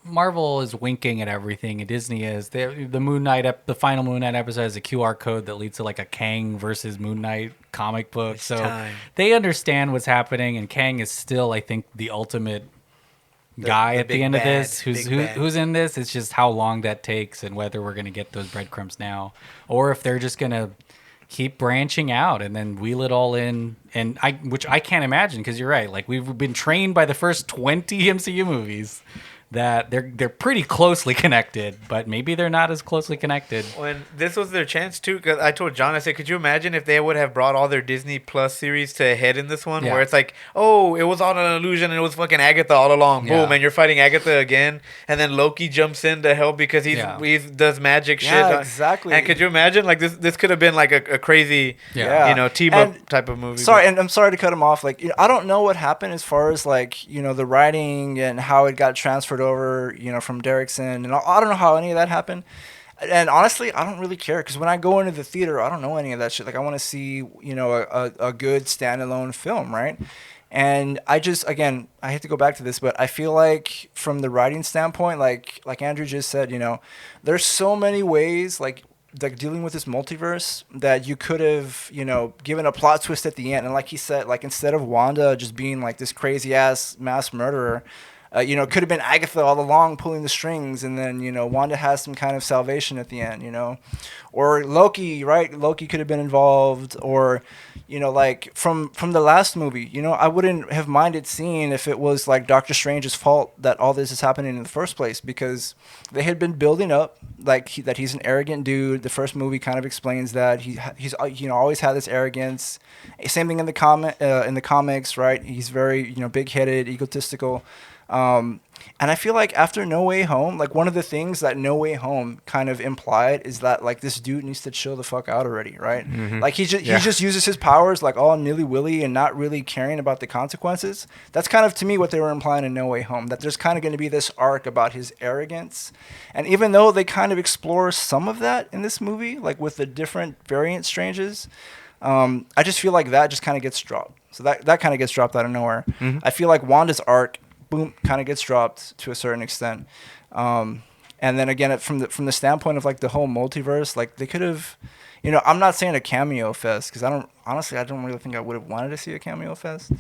Marvel is winking at everything, and Disney is. The Moon Knight, the final Moon Knight episode has a QR code that leads to like a Kang versus Moon Knight comic book. So time. they understand what's happening, and Kang is still, I think, the ultimate guy the at the big end of bad, this. Who's big bad. who's in this? It's just how long that takes, and whether we're gonna get those breadcrumbs now, or if they're just gonna keep branching out and then wheel it all in. And which I can't imagine, because you're right. Like, we've been trained by the first 20 MCU movies that they're pretty closely connected, but maybe they're not as closely connected. When this was their chance too, because I told John, I said, could you imagine if they would have brought all their Disney Plus series to a head in this one, Yeah. where it's like, oh, it was all an illusion and it was fucking Agatha all along, Yeah. boom, and you're fighting Agatha again, and then Loki jumps in to help because he does magic Yeah, shit. exactly. And could you imagine, like, this could have been like a crazy, Yeah. you know, team And- up type of movie. Sorry, and I'm sorry to cut him off. Like, you know, I don't know what happened as far as like, you know, the writing and how it got transferred over, you know, from Derrickson, and I don't know how any of that happened. And honestly, I don't really care, because when I go into the theater, I don't know any of that shit. Like, I want to see, you know, a good standalone film, right? And I just, again, I hate to go back to this, but I feel like from the writing standpoint, like Andrew just said, you know, there's so many ways, like dealing with this multiverse, that you could have, you know, given a plot twist at the end. And like he said, like, instead of Wanda just being like this crazy ass mass murderer, It could have been Agatha all along pulling the strings, and then Wanda has some kind of salvation at the end. Or Loki, right? Loki could have been involved, or like from the last movie. I wouldn't have minded seeing if it was like Doctor Strange's fault that all this is happening in the first place, because they had been building up like that he's an arrogant dude. The first movie kind of explains that he's always had this arrogance. Same thing in the comics, right? He's very big-headed, egotistical. And I feel like after No Way Home, like one of the things that No Way Home kind of implied is that like this dude needs to chill the fuck out already, right? Mm-hmm. Like he just uses his powers like all nilly-willy and not really caring about the consequences. That's kind of to me what they were implying in No Way Home, that there's kind of going to be this arc about his arrogance. And even though they kind of explore some of that in this movie, like with the different variant Stranges, I just feel like that just kind of gets dropped. So that kind of gets dropped out of nowhere. Mm-hmm. I feel like Wanda's arc, boom, kind of gets dropped to a certain extent. And then again, from the standpoint of like the whole multiverse, like they could have, I'm not saying a cameo fest, because I don't really think I would have wanted to see a cameo fest.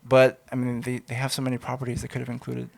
But I mean, they have so many properties they could have included,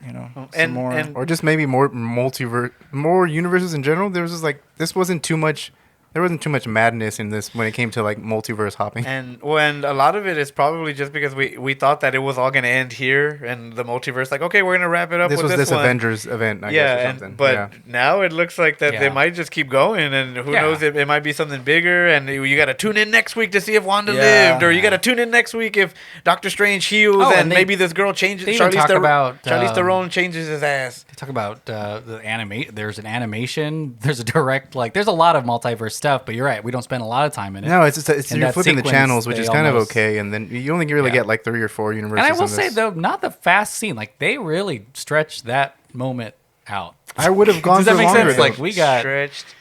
some more. or just maybe more multiverse, more universes in general. There was just like there wasn't too much madness in this when it came to like multiverse hopping. And when a lot of it is probably just because we thought that it was all going to end here and the multiverse, like, okay, we're going to wrap it up This with was this one. Avengers event, I guess, or something. But now it looks like that they might just keep going, and who knows, it might be something bigger, and you got to tune in next week to see if Wanda lived, or you got to tune in next week if Doctor Strange heals, and maybe this girl changes. Charlize Theron changes his ass. They talk about the anime. There's an animation. There's a direct, there's a lot of multiverse stuff, but you're right. We don't spend a lot of time in it. No, it's you're that flipping the sequence, channels, which they is kind of almost- okay, and then you only really get like 3 or 4 universes. And I will in say this. though, not the fast scene. Like they really stretched that moment out. I would have gone Does that for make longer. sense? though. Like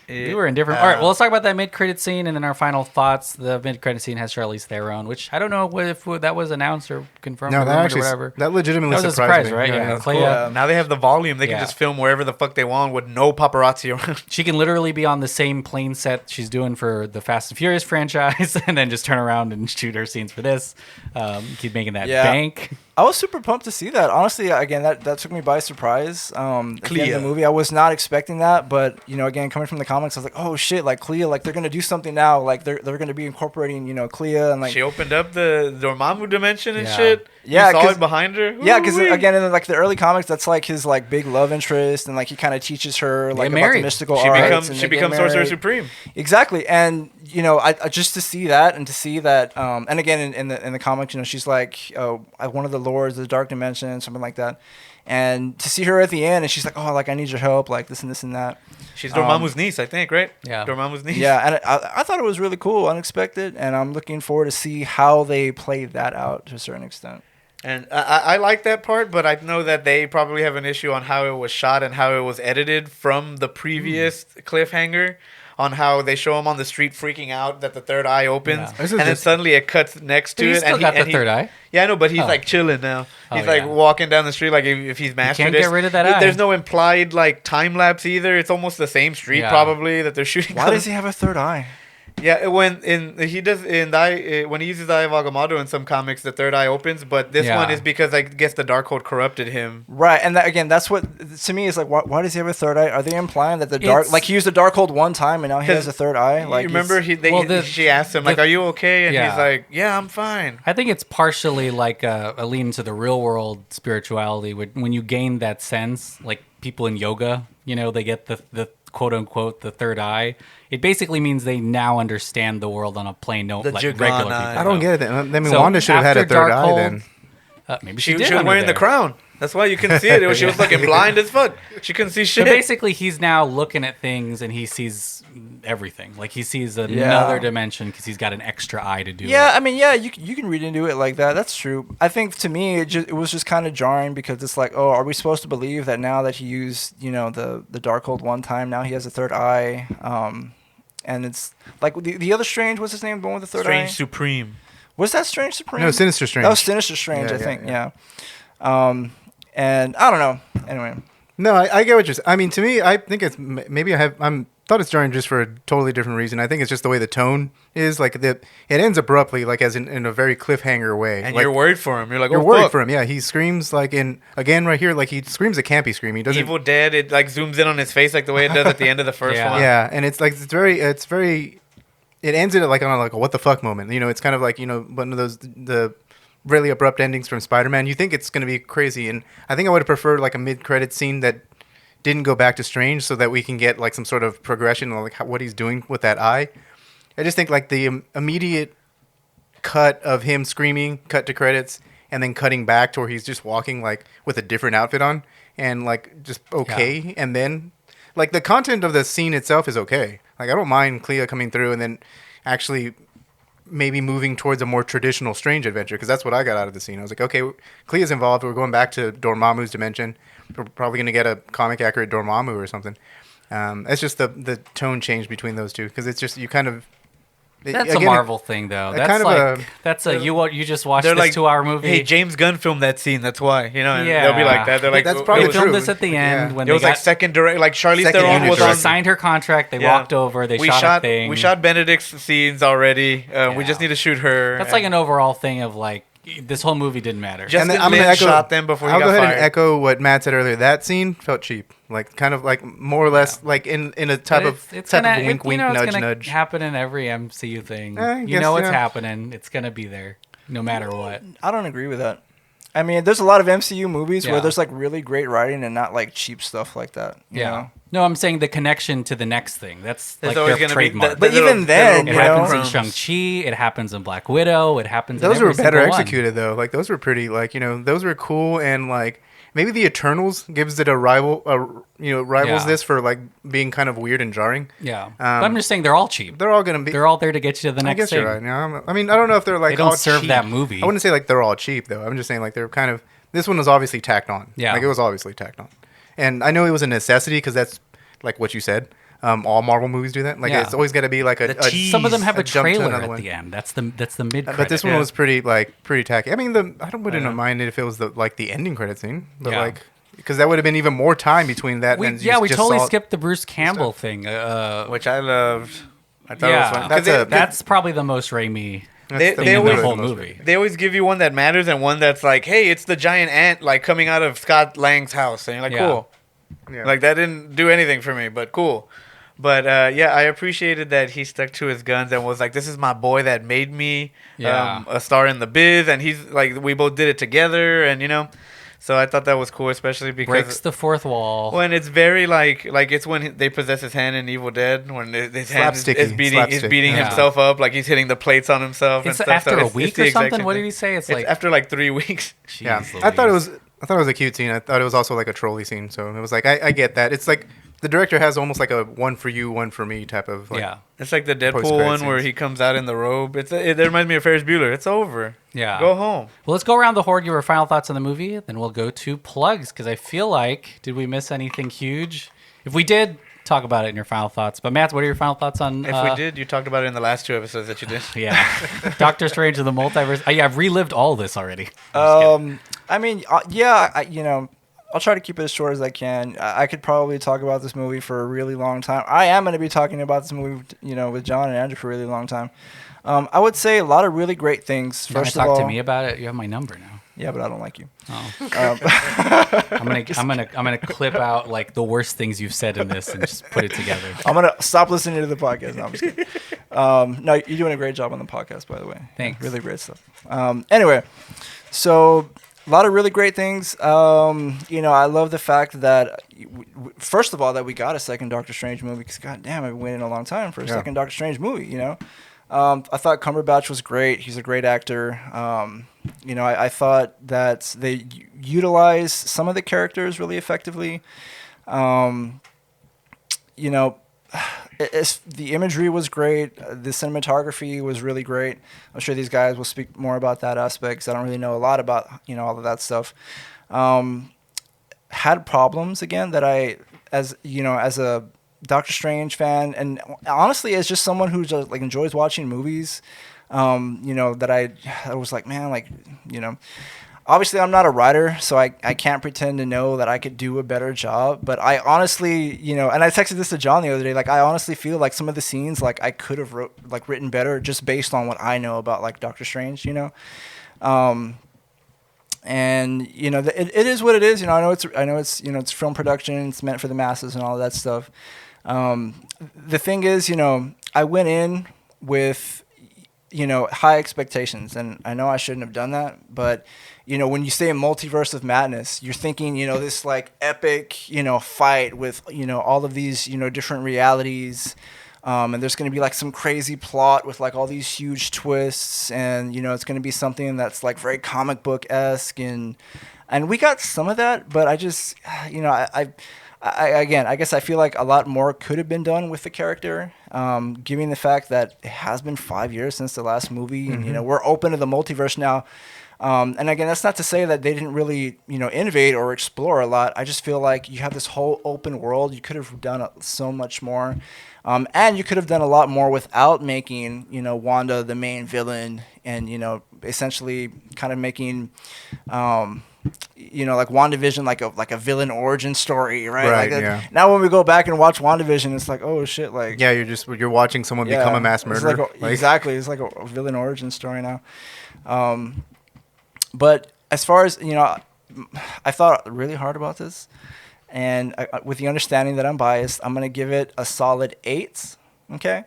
we were in different. All right, well, let's talk about that mid-credit scene and then our final thoughts. The mid-credit scene has Charlize Theron, which I don't know if that was announced or confirmed no, or that rumored actually or whatever. that legitimately That was a surprised surprise, me. right? Yeah. That's Clea- cool. Now they have the volume. They can just film wherever the fuck they want with no paparazzi around. She can literally be on the same plane set she's doing for the Fast and Furious franchise, and then just turn around and shoot her scenes for this. Keep making that bank. I was super pumped to see that. Honestly, again, that took me by surprise. At the end of the movie, I was not expecting that, but again, coming from the comics, I was like, oh shit, like Clea, like they're gonna do something now, like they're gonna be incorporating, Clea, and like She opened up the Dormammu dimension and Yeah. shit. Yeah, you saw 'cause- it behind her. yeah, because Ooh-wee. again, in like the early comics, that's like his like big love interest, and like he kind of teaches her like about the married. mystical she arts. becomes and she they get becomes Sorcerer married. Supreme. Exactly, and I just to see that and to see that, and again in the comics, she's like one of the lords of the dark dimension, something like that, and to see her at the end, and she's like, oh, like I need your help, like this and this and that. She's Dormammu's niece, I think, right? Yeah. Dormammu's niece. Yeah, and I thought it was really cool, unexpected, and I'm looking forward to see how they play that out to a certain extent. And I like that part, but I know that they probably have an issue on how it was shot and how it was edited from the previous cliffhanger, on how they show him on the street freaking out that the third eye opens, Yeah. and then suddenly it cuts next to He's it. still and got the third eye. Yeah, I know, but he's Oh. like chilling now. He's Oh, like yeah. walking down the street like if he's mastered can't it. get rid of that eye. There's no implied like time lapse either. It's almost the same street Yeah. probably that they're shooting. Why on. does he have a third eye? Yeah, when he uses the Eye of Agamotto in some comics, the third eye opens, but this Yeah. one is because I guess the Darkhold corrupted him. Right, and that, again, that's what to me is like. Why does he have a third eye? Are they implying that the dark, It's- like he used the Darkhold one time and now he 'Cause has a third eye? Like You remember she asked him like, "Are you okay?" And Yeah. he's like, "Yeah, I'm fine." I think it's partially like a lean to the real world spirituality. When you gain that sense, like people in yoga, they get the quote unquote the third eye. It basically means they now understand the world on a plane note, The like Jugana regular eye. people. I don't get it. Then. I mean, So Wanda should have had a after third eye Darkhold- then. Maybe She did was under wearing the there. crown. That's why you couldn't see it. She was looking blind as fuck. She couldn't see So shit. basically, he's now looking at things and he sees everything. Like he sees another dimension because he's got an extra eye to do Yeah, it. I mean, yeah, you can read into it like that. That's true. I think to me, it was just kind of jarring because it's like, oh, are we supposed to believe that now that he used, the Darkhold one time, now he has a third eye? And it's like the other Strange, what's his name? The one with the third eye? Strange Supreme. Was that Strange Supreme? No, Sinister Strange. That was Sinister Strange, Yeah, I yeah, think. yeah. Yeah. And I don't know. Anyway. No, I get what you're saying. I mean, to me, I think it's maybe I'm thought it's jarring just for a totally different reason. I think it's just the way the tone is. Like it ends abruptly, like as in a very cliffhanger way. And like, you're worried for him. You're like, you're oh, worried fuck. for him. Yeah, he screams like again right here, like he screams a campy scream. He doesn't. Evil Dead. It like zooms in on his face like the way it does at the end of the first Yeah. one. Yeah, and it's very. It ends it like on a what the fuck moment. You know, it's kind of like one of those the really abrupt endings from Spider-Man. You think it's going to be crazy, and I think I would have preferred like a mid-credit scene that didn't go back to Strange, so that we can get like some sort of progression on like what he's doing with that eye. I just think like the immediate cut of him screaming, cut to credits, and then cutting back to where he's just walking like with a different outfit on and like just okay, and then like the content of the scene itself is okay. Like I don't mind Clea coming through and then actually maybe moving towards a more traditional Strange adventure, because that's what I got out of the scene. I was like, okay, Clea's involved. We're going back to Dormammu's dimension. We're probably going to get a comic accurate Dormammu or something. It's just the tone change between those two, because it's just you kind of. That's a Marvel thing, though. That's kind of like a- that's a you just watched They're this like 2-hour movie. Hey, James Gunn filmed that scene. That's why, and Yeah. they'll be like that. They're like, That's "Oh, probably it they was, filmed true. this at the end Yeah. when It was they like got, second direct. Like Charlize Second Theron unit was they on. director. signed her contract. They Yeah. walked over. They shot a thing. We shot Benedict's scenes already. We Yeah. just need to shoot her. That's like an overall thing of like this whole movie didn't matter. Justin then I'm gonna Lin echo- shot them before he I'll got go ahead fired. and echo what Matt said earlier. That scene felt cheap, like kind of like more or less like in a type But of wink wink it's nudge gonna nudge. happen in every MCU thing. I You guess, know it's yeah. happening. It's gonna be there, no matter what. I don't agree with that. I mean, there's a lot of MCU movies Yeah. where there's like really great writing and not like cheap stuff like that. You know? No, I'm saying the connection to the next thing. That's There's like always their gonna be trademark. the But little- even the then, it you happens know, in Shang-Chi. It happens in Black Widow. It happens Those in were every better single one. executed though. Like those were pretty. Like those were cool, and like maybe the Eternals gives it a rival. Rivals Yeah. this for like being kind of weird and jarring. Yeah, but I'm just saying they're all cheap. They're all gonna be. They're all there to get you to the I next guess thing. you're right. Yeah, I mean, I don't know if they're like They don't all serve cheap. that movie. I wouldn't say like they're all cheap though. I'm just saying like they're kind of. This one was obviously tacked on. Yeah. Like it was obviously tacked on, and I know it was a necessity because that's like what you said. All Marvel movies do that. Like Yeah. it's always got to be like a cheese. Some of them have a jump to trailer another at one. the end. That's the mid. But this one yeah. was pretty tacky. I mean, wouldn't mind it if it was the ending credit scene, but Yeah. like because that would have been even more time between that. We and you we just totally saw- skipped the Bruce Campbell thing. which I loved. I thought it was Yeah, fun. 'Cause That's they- a- that's probably the most Raimi They thing in the always- whole movie. They always give you one that matters and one that's like, hey, it's the giant ant like coming out of Scott Lang's house, and you're like, Yeah. cool. Yeah. Like that didn't do anything for me, but cool. But yeah, I appreciated that he stuck to his guns and was like, "This is my boy that made me Yeah. a star in the biz," and he's like, we both did it together, and so I thought that was cool, especially because Breaks the fourth wall. when it's very like it's when they possess his hand in Evil Dead when his hand is Slapsticky, beating slapstick. beating Yeah. himself up, like he's hitting the plates on himself. It's and stuff. after So a it's week the or exact something. same What thing. did he say? It's It's like after like 3 weeks. Yeah, Jeez I thought it Louise. was. I thought it was a cute scene. I thought it was also like a trolley scene. So it was like I get that. It's like the director has almost like a one for you, one for me type of like. yeah, It's like the Deadpool Post-credit one where scenes. he comes out in the robe. It reminds me of Ferris Bueller. It's over. yeah. Go home. Well, let's go around the horde. Give our final thoughts on the movie. Then we'll go to plugs because I feel like did we miss anything huge? If we did, talk about it in your final thoughts. But Matt, what are your final thoughts on? If we did, you talked about it in the last 2 episodes that you did. Yeah, Doctor Strange and the Multiverse. I've relived all of this already. I mean, I'll try to keep it as short as I can. I could probably talk about this movie for a really long time. I am going to be talking about this movie, with John and Andrew for a really long time. I would say a lot of really great things. You want First to of talk all, to me about it? You have my number now. yeah, but I don't like you. I'm gonna clip out like the worst things you've said in this and just put it together. I'm gonna stop listening to the podcast. No, I'm just kidding. No, you're doing a great job on the podcast, by the way. Thanks. Really great stuff. Anyway, so a lot of really great things. I love the fact that, first of all, that we got a second Doctor Strange movie. Because goddamn, I've been waiting a long time for a second Doctor Strange movie. I thought Cumberbatch was great. He's a great actor. I thought that they utilized some of the characters really effectively. The imagery was great. The cinematography was really great. I'm sure these guys will speak more about that aspect 'cause I don't really know a lot about, all of that stuff. Had problems again that as a Doctor Strange fan, and honestly, as just someone who just enjoys watching movies, that I was like, man, obviously I'm not a writer, so I can't pretend to know that I could do a better job. But I honestly, and I texted this to John the other day. Like, I honestly feel like some of the scenes, like, I could have written better just based on what I know about like Doctor Strange. And it is what it is. I know it's it's film production. It's meant for the masses and all of that stuff. The thing is, I went in with high expectations, and I know I shouldn't have done that, but when you say a multiverse of madness, you're thinking this like epic fight with all of these different realities, and there's going to be like some crazy plot with like all these huge twists, and it's going to be something that's like very comic book-esque, and we got some of that, but I just I guess I feel like a lot more could have been done with the character, given the fact that it has been 5 years since the last movie, and we're open to the multiverse now. And again, that's not to say that they didn't really innovate or explore a lot. I just feel like you have this whole open world. You could have done so much more, and you could have done a lot more without making Wanda the main villain, and essentially kind of making like WandaVision, like a villain origin story, right? Right, Like yeah. Now when we go back and watch WandaVision, it's like, oh shit, like Yeah, you're watching someone become a mass it's murderer. exactly, it's like a villain origin story now. But as far as I thought really hard about this, and with the understanding that I'm biased, I'm gonna give it a solid 8. Okay,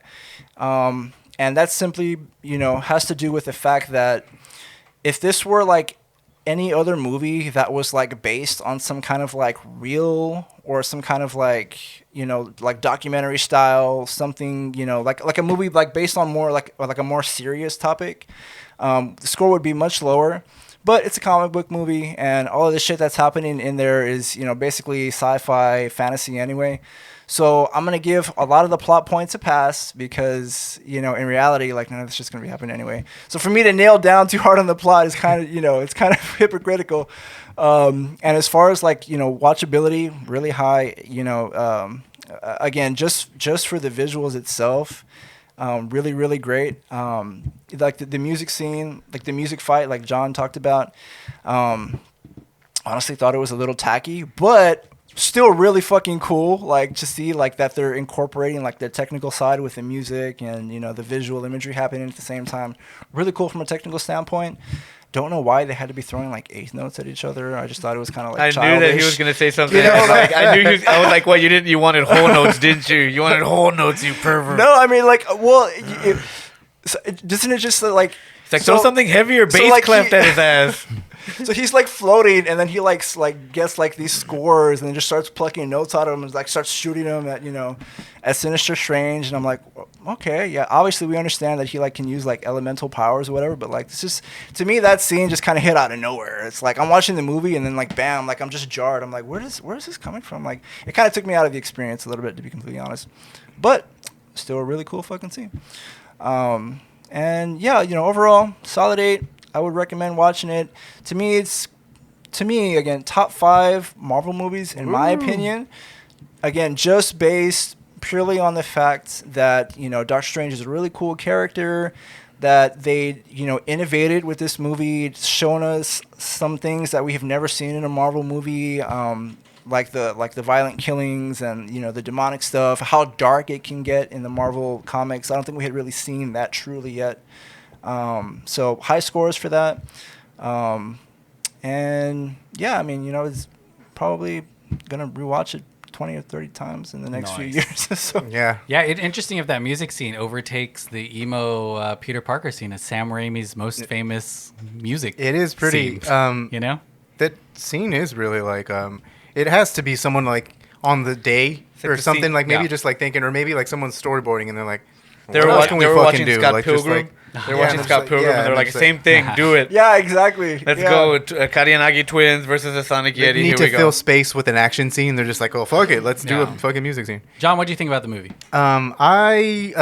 and that simply has to do with the fact that if this were like any other movie that was like based on some kind of like real or some kind of like like documentary style something, like a movie like based on more like a more serious topic, the score would be much lower. But it's a comic book movie, and all of the shit that's happening in there is basically sci-fi fantasy anyway. So I'm gonna give a lot of the plot points a pass because in reality, like, none of this shit's gonna be happening anyway. So for me to nail down too hard on the plot is kind of it's kind of hypocritical. And as far as like watchability, really high. Again, just for the visuals itself, really really great. Like the music scene, like the music fight, like John talked about. Honestly, thought it was a little tacky, but still really fucking cool, like to see like that they're incorporating like the technical side with the music and the visual imagery happening at the same time. Really cool from a technical standpoint. Don't know why they had to be throwing like eighth notes at each other. I just thought it was kind of like I knew that he was gonna say something. Like, I knew I was like, "What? You wanted whole notes, didn't you? You wanted whole notes, you pervert." No, I mean like, well, doesn't it just like it's like throw something heavier, bass like clapped at his ass. So he's like floating, and then he like gets like these scores, and then just starts plucking notes out of them, and like starts shooting them at Sinister Strange, and I'm like, okay, yeah, obviously we understand that he like can use like elemental powers or whatever, but like this is, to me, that scene just kind of hit out of nowhere. It's like I'm watching the movie, and then like bam, like I'm just jarred. I'm like, where is this coming from? Like it kind of took me out of the experience a little bit, to be completely honest, but still a really cool fucking scene. And yeah, overall solid 8. I would recommend watching it. To me, again, top 5 Marvel movies in my opinion. Again, just based purely on the fact that Doctor Strange is a really cool character, that they innovated with this movie, showing us some things that we have never seen in a Marvel movie, like the violent killings and the demonic stuff, how dark it can get in the Marvel comics. I don't think we had really seen that truly yet. So high scores for that. And yeah, I mean, it's probably gonna rewatch it 20 or 30 times in the next few years. So Yeah. Interesting if that music scene overtakes the emo Peter Parker scene as Sam Raimi's most famous music. It is pretty. scene, That scene is really like. It has to be someone like on the day or the something scene- like maybe yeah. just like thinking, or maybe like someone's storyboarding and they're like, They what were, else wa- can they we were fucking watching do? Scott Like, just, Pilgrim. like- They're Yeah, watching and Scott it's like- Pilgrim, yeah, and they're and like, it's "Same thing, do it. yeah, exactly. Let's Yeah. go." Karianagi twins versus the Sonic They Yeti. need Here to we go. fill space with an action scene. They're just like, oh fuck it, let's do a Yeah. fucking music scene. John, what do you think about the movie? I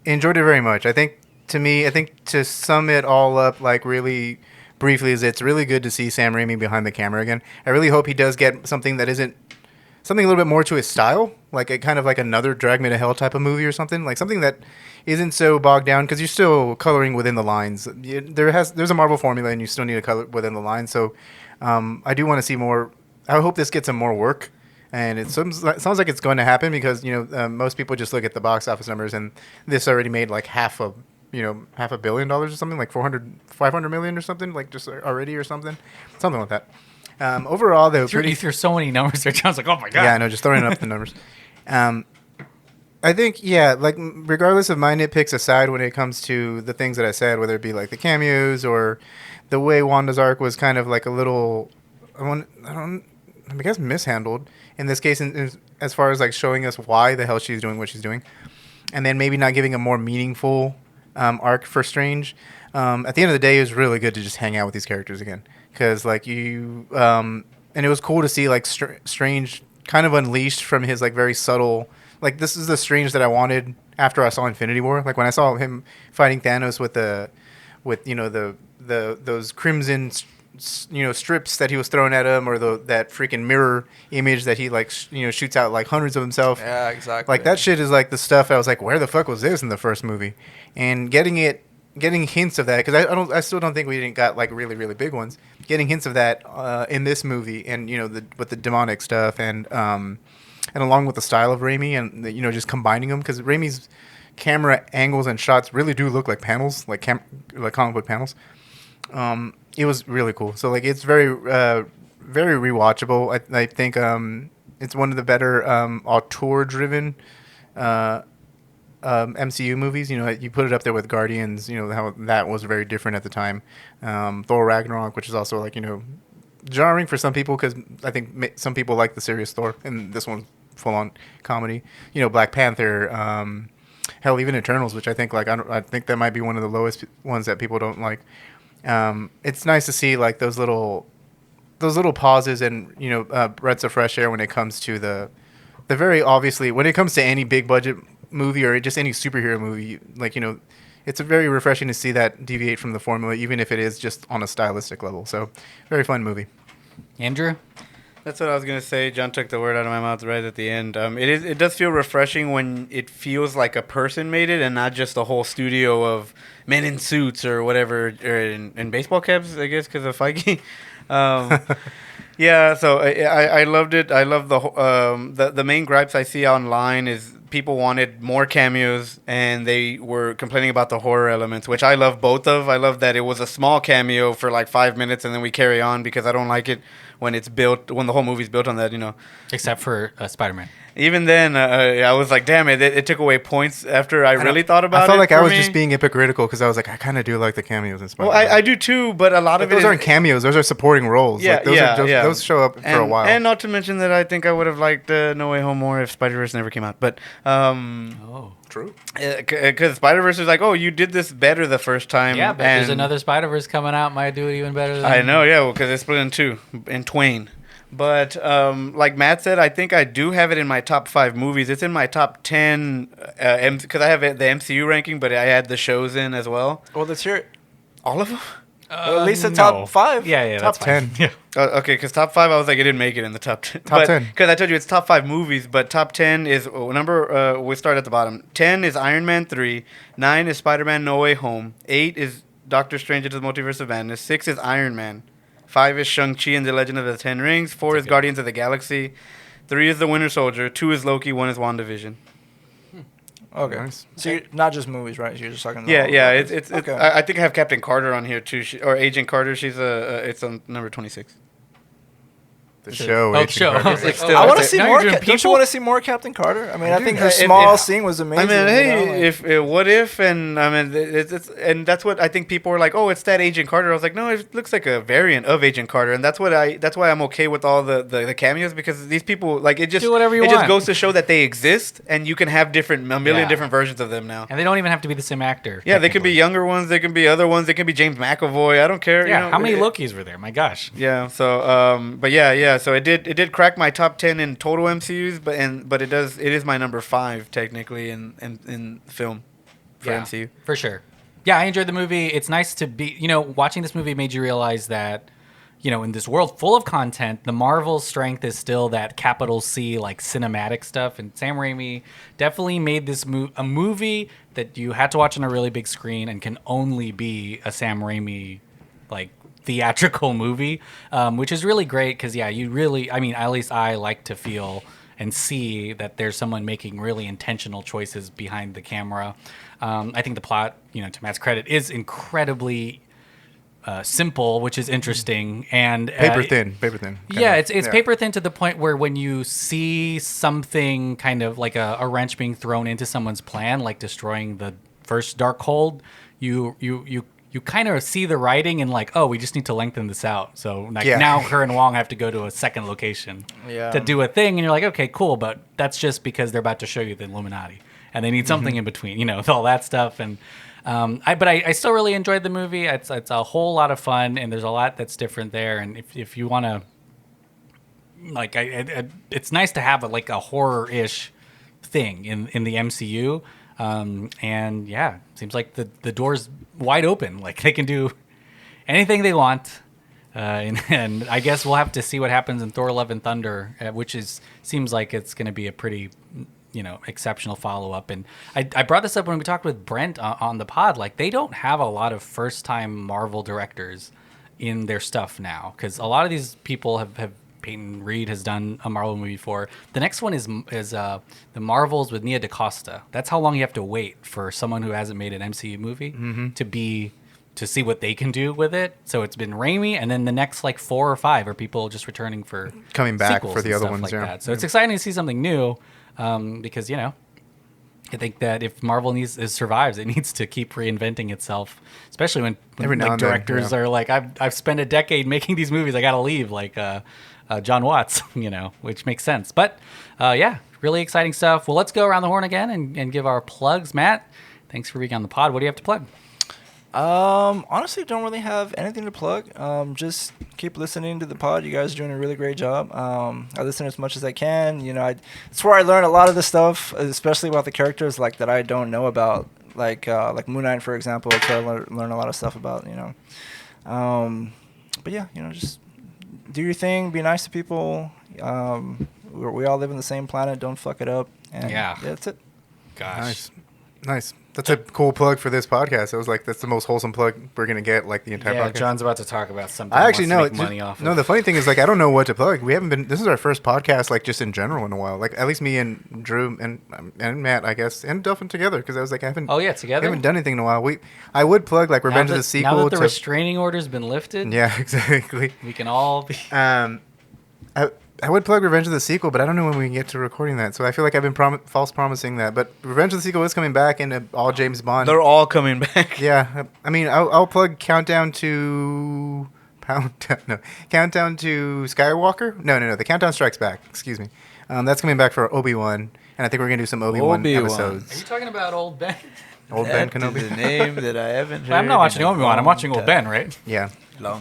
enjoyed it very much. I think to sum it all up, like really briefly, is it's really good to see Sam Raimi behind the camera again. I really hope he does get something that isn't something a little bit more to his style, like a kind of like another Drag Me to Hell type of movie or something, like something that isn't so bogged down because you're still coloring within the lines. There's a Marvel formula and you still need to color within the lines. So I do want to see more. I hope this gets some more work. And it sounds like it's going to happen because most people just look at the box office numbers, and this already made like $500 million or something, like 500 million or something, like just already or something like that. Overall, though, You threw so many numbers there. John's like, oh my god. Yeah, I know, just throwing up the numbers. I think, like regardless of my nitpicks aside, when it comes to the things that I said, whether it be like the cameos or the way Wanda's arc was kind of like a little, I guess mishandled in this case, as far as like showing us why the hell she's doing what she's doing, and then maybe not giving a more meaningful arc for Strange. At the end of the day, it was really good to just hang out with these characters again, because like and it was cool to see like Strange kind of unleashed from his like very subtle, like this is the Strange that I wanted after I saw Infinity War. Like when I saw him fighting Thanos with those crimson strips that he was throwing at him, or that freaking mirror image that he like shoots out like hundreds of himself. Yeah, exactly. Like that shit is like the stuff I was like, where the fuck was this in the first movie? And getting hints of that, because I still don't think we didn't got like really really big ones. Getting hints of that in this movie, and with the demonic stuff, and along with the style of Raimi, and just combining them, because Raimi's camera angles and shots really do look like panels, like comic book panels. It was really cool. So like it's very very rewatchable. I think it's one of the better auteur driven MCU movies. You put it up there with Guardians. How that was very different at the time. Thor Ragnarok, which is also like jarring for some people, because I think some people like the serious Thor, and this one's full on comedy. Black Panther. Hell, even Eternals, which I think I think that might be one of the lowest ones that people don't like. It's nice to see like those little pauses and breaths of fresh air when it comes to the very obviously, when it comes to any big budget movie or just any superhero movie, like it's very refreshing to see that deviate from the formula, even if it is just on a stylistic level. So very fun movie. Andrew? That's what I was gonna say. John took the word out of my mouth right at the end. It does feel refreshing when it feels like a person made it and not just a whole studio of men in suits or whatever, or in baseball caps, I guess, because of Feige. Yeah, so I loved it. I love the main gripes I see online is people wanted more cameos and they were complaining about the horror elements, which I love both of. I love that it was a small cameo for like 5 minutes and then we carry on, because I don't like it when the whole movie's built on that, Except for Spider-Man. Even then, I was like, damn it, it took away points after I really thought about it. I felt like I was me. just being hypocritical, because I was like, I kind of do like the cameos in Spider-Man. Well, I do too, but a lot of those aren't cameos. Those are supporting roles. Yeah, Like, those show up for a while. And not to mention that I think I would have liked No Way Home more if Spider-Verse never came out. But True. Because Spider-Verse is like, oh, you did this better the first time. Yeah, but there's another Spider-Verse coming out. Might do it even better than... I know, yeah, because it's split in twain. But like Matt said, I think I do have it in my top 5 movies. It's in my top 10 because I have the MCU ranking, but I had the shows in as well. Well, let's hear it. All of them? At least the top 5. Yeah, top that's fine. 10. Yeah. Okay, because top 5, I was like, it didn't make it in the top 10. Top 10. Because I told you it's top 5 movies, but top 10 is we start at the bottom. 10 is Iron Man 3. 9 is Spider-Man No Way Home. 8 is Doctor Strange Into the Multiverse of Madness. 6 is Iron Man. 5 is Shang-Chi and the Legend of the Ten Rings. 4 is Guardians of the Galaxy. 3 is The Winter Soldier. 2 is Loki. 1 is WandaVision. Okay. Nice. So you're not just movies, right? You're just talking. Yeah. It's Okay. I think I have Captain Carter on here too, or Agent Carter. She's it's on number 26. The show. Oh, Agent show. Carter. I was like, Still- I want to Now see you're more. doing Don't you people? want to see more Captain Carter? I mean, I think her If- small if- scene was amazing. I mean, hey, like- if what if, and I mean, it's and that's what I think people were like, oh, it's that Agent Carter. I was like, no, it looks like a variant of Agent Carter, and that's why I'm okay with all the cameos, because these people, like, it just Do whatever you it just want. goes to show that they exist, and you can have a million Yeah. different versions of them now. And they don't even have to be the same actor. Yeah, they could be technically. younger ones, they can be other ones, they can be James McAvoy. I don't care. Yeah, you know, how many it- Lokis were there? My gosh. Yeah. So, but yeah. So it did crack my top 10 in total MCUs, but it is my number 5 technically in film for Yeah, MCU. for sure. Yeah, I enjoyed the movie. It's nice to be, watching this movie made you realize that, in this world full of content, the Marvel's strength is still that capital C, like cinematic stuff. And Sam Raimi definitely made this a movie that you had to watch on a really big screen and can only be a Sam Raimi, like, theatrical movie, which is really great because, you really, I mean, at least I like to feel and see that there's someone making really intentional choices behind the camera. I think the plot, to Matt's credit, is incredibly simple, which is interesting, and Paper thin. Yeah, it's paper thin to the point where when you see something kind of like a wrench being thrown into someone's plan, like destroying the first Darkhold, you kind of see the writing and like, oh, we just need to lengthen this out. So like now her and Wong have to go to a second location to do a thing, and you're like, okay, cool, but that's just because they're about to show you the Illuminati, and they need something in between, with all that stuff. And I still really enjoyed the movie. It's a whole lot of fun, and there's a lot that's different there. And if you want to, like, it's nice to have a horror-ish thing in the MCU. And yeah, seems like the door's wide open. Like, they can do anything they want. And I guess we'll have to see what happens in Thor: Love and Thunder, which seems like it's going to be a pretty, exceptional follow-up. And I brought this up when we talked with Brent on the pod. Like, they don't have a lot of first-time Marvel directors in their stuff now, because a lot of these people have Peyton Reed has done a Marvel movie before. The next one is the Marvels with Nia DaCosta. That's how long you have to wait for someone who hasn't made an MCU movie to see what they can do with it. So it's been Raimi, and then the next 4 or 5 are people just returning for coming back sequels for the and other stuff ones. like Yeah. that. So it's exciting to see something new, because I think that if Marvel survives, it needs to keep reinventing itself, especially when Every now and then, directors are like, I've spent a decade making these movies, I gotta leave, like John Watts, which makes sense. But really exciting stuff. Well, let's go around the horn again and give our plugs. Matt, thanks for being on the pod. What do you have to plug? Honestly, don't really have anything to plug. Just keep listening to the pod. You guys are doing a really great job. I listen as much as I can. It's where I learn a lot of the stuff, especially about the characters that I don't know about, like Moon Knight, for example. It's where I learn a lot of stuff about. But yeah, just do your thing. Be nice to people. We all live in the same planet. Don't fuck it up. And yeah, that's it. Gosh, Nice. That's a cool plug for this podcast. It was that's the most wholesome plug we're gonna get the entire podcast. John's about to talk about something. I actually know. Make money off No, of. the funny thing is I don't know what to plug. We haven't been. This is our first podcast just in general in a while. At least me and Drew and Matt, I guess, and Delphin together, because I was I haven't. Oh yeah, together. Haven't done anything in a while. I would plug Revenge of the Sequel. Now that the restraining order's been lifted. Yeah, exactly. We can all be. I would plug Revenge of the Sequel, but I don't know when we can get to recording that. So I feel like I've been false promising that. But Revenge of the Sequel is coming back into all James Bond. They're all coming back. Yeah, I mean, I'll plug Countdown to Skywalker. No, the Countdown Strikes Back. Excuse me. That's coming back for Obi-Wan, and I think we're gonna do some Obi-Wan episodes. Are you talking about Old Ben? Old Ben Kenobi. Is the name that I haven't heard. I'm not watching Obi-Wan. I'm watching Old Ben, right? Yeah,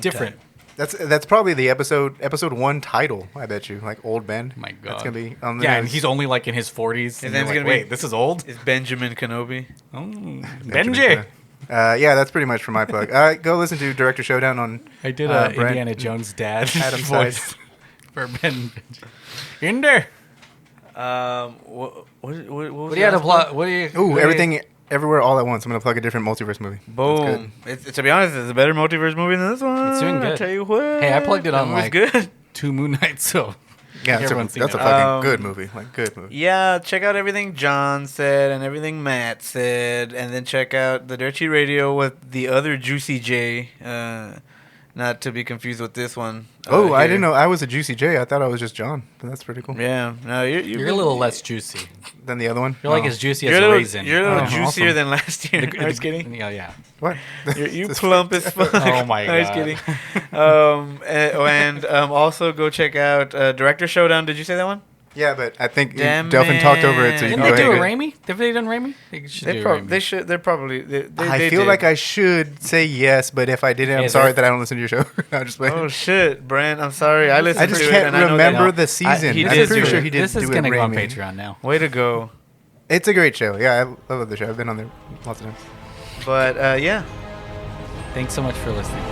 Different. that's probably the episode 1 title. I bet you, Old Ben. My God, that's gonna be on the and he's only in his 40s. And then it's gonna wait, this is old. It's Benjamin Kenobi. Oh, Benji. Yeah, that's pretty much for my plug. Go listen to Director Showdown on. I did Brent Indiana Jones' dad Adam's voice for Ben. In there. What What do you have to plug? What do you? Ooh, everything, everywhere, all at once. I'm gonna plug a different multiverse movie. Boom! To be honest, it's a better multiverse movie than this one. It's doing good. I tell you what. Hey, I plugged it on was good. 2 Moon Nights, so Yeah, everyone's that's a seen it. fucking good movie. Good movie. Yeah, check out everything John said and everything Matt said, and then check out the Dirty Radio with the other Juicy J. Not to be confused with this one. Oh, I here. didn't know I was a Juicy J. I thought I was just John. But that's pretty cool. Yeah, no, You're a little less juicy. Than the other one. You're as juicy as a raisin. You're a little Oh, juicier awesome. than last year. I was kidding. Yeah. What? You plump as fuck. Oh my I was God. kidding. And also go check out Director Showdown. Did you say that one? Yeah, but I think Damn Delphin talked over it, so you Didn't can they go do a ahead. Raimi? Have they done Raimi? They should do Raimi. They should. They're probably. They I feel did. like I should say yes, but if I didn't, I'm Hey, sorry there- that I don't listen to your show. No, just playing. Oh shit, Brent! I'm sorry. I listened I just to it, can't and I know remember that- the season. he I'm did pretty do sure it. he did This is do going it to go on Raimi. Patreon now. Way to go! It's a great show. Yeah, I love the show. I've been on there lots of times. But yeah. Thanks so much for listening.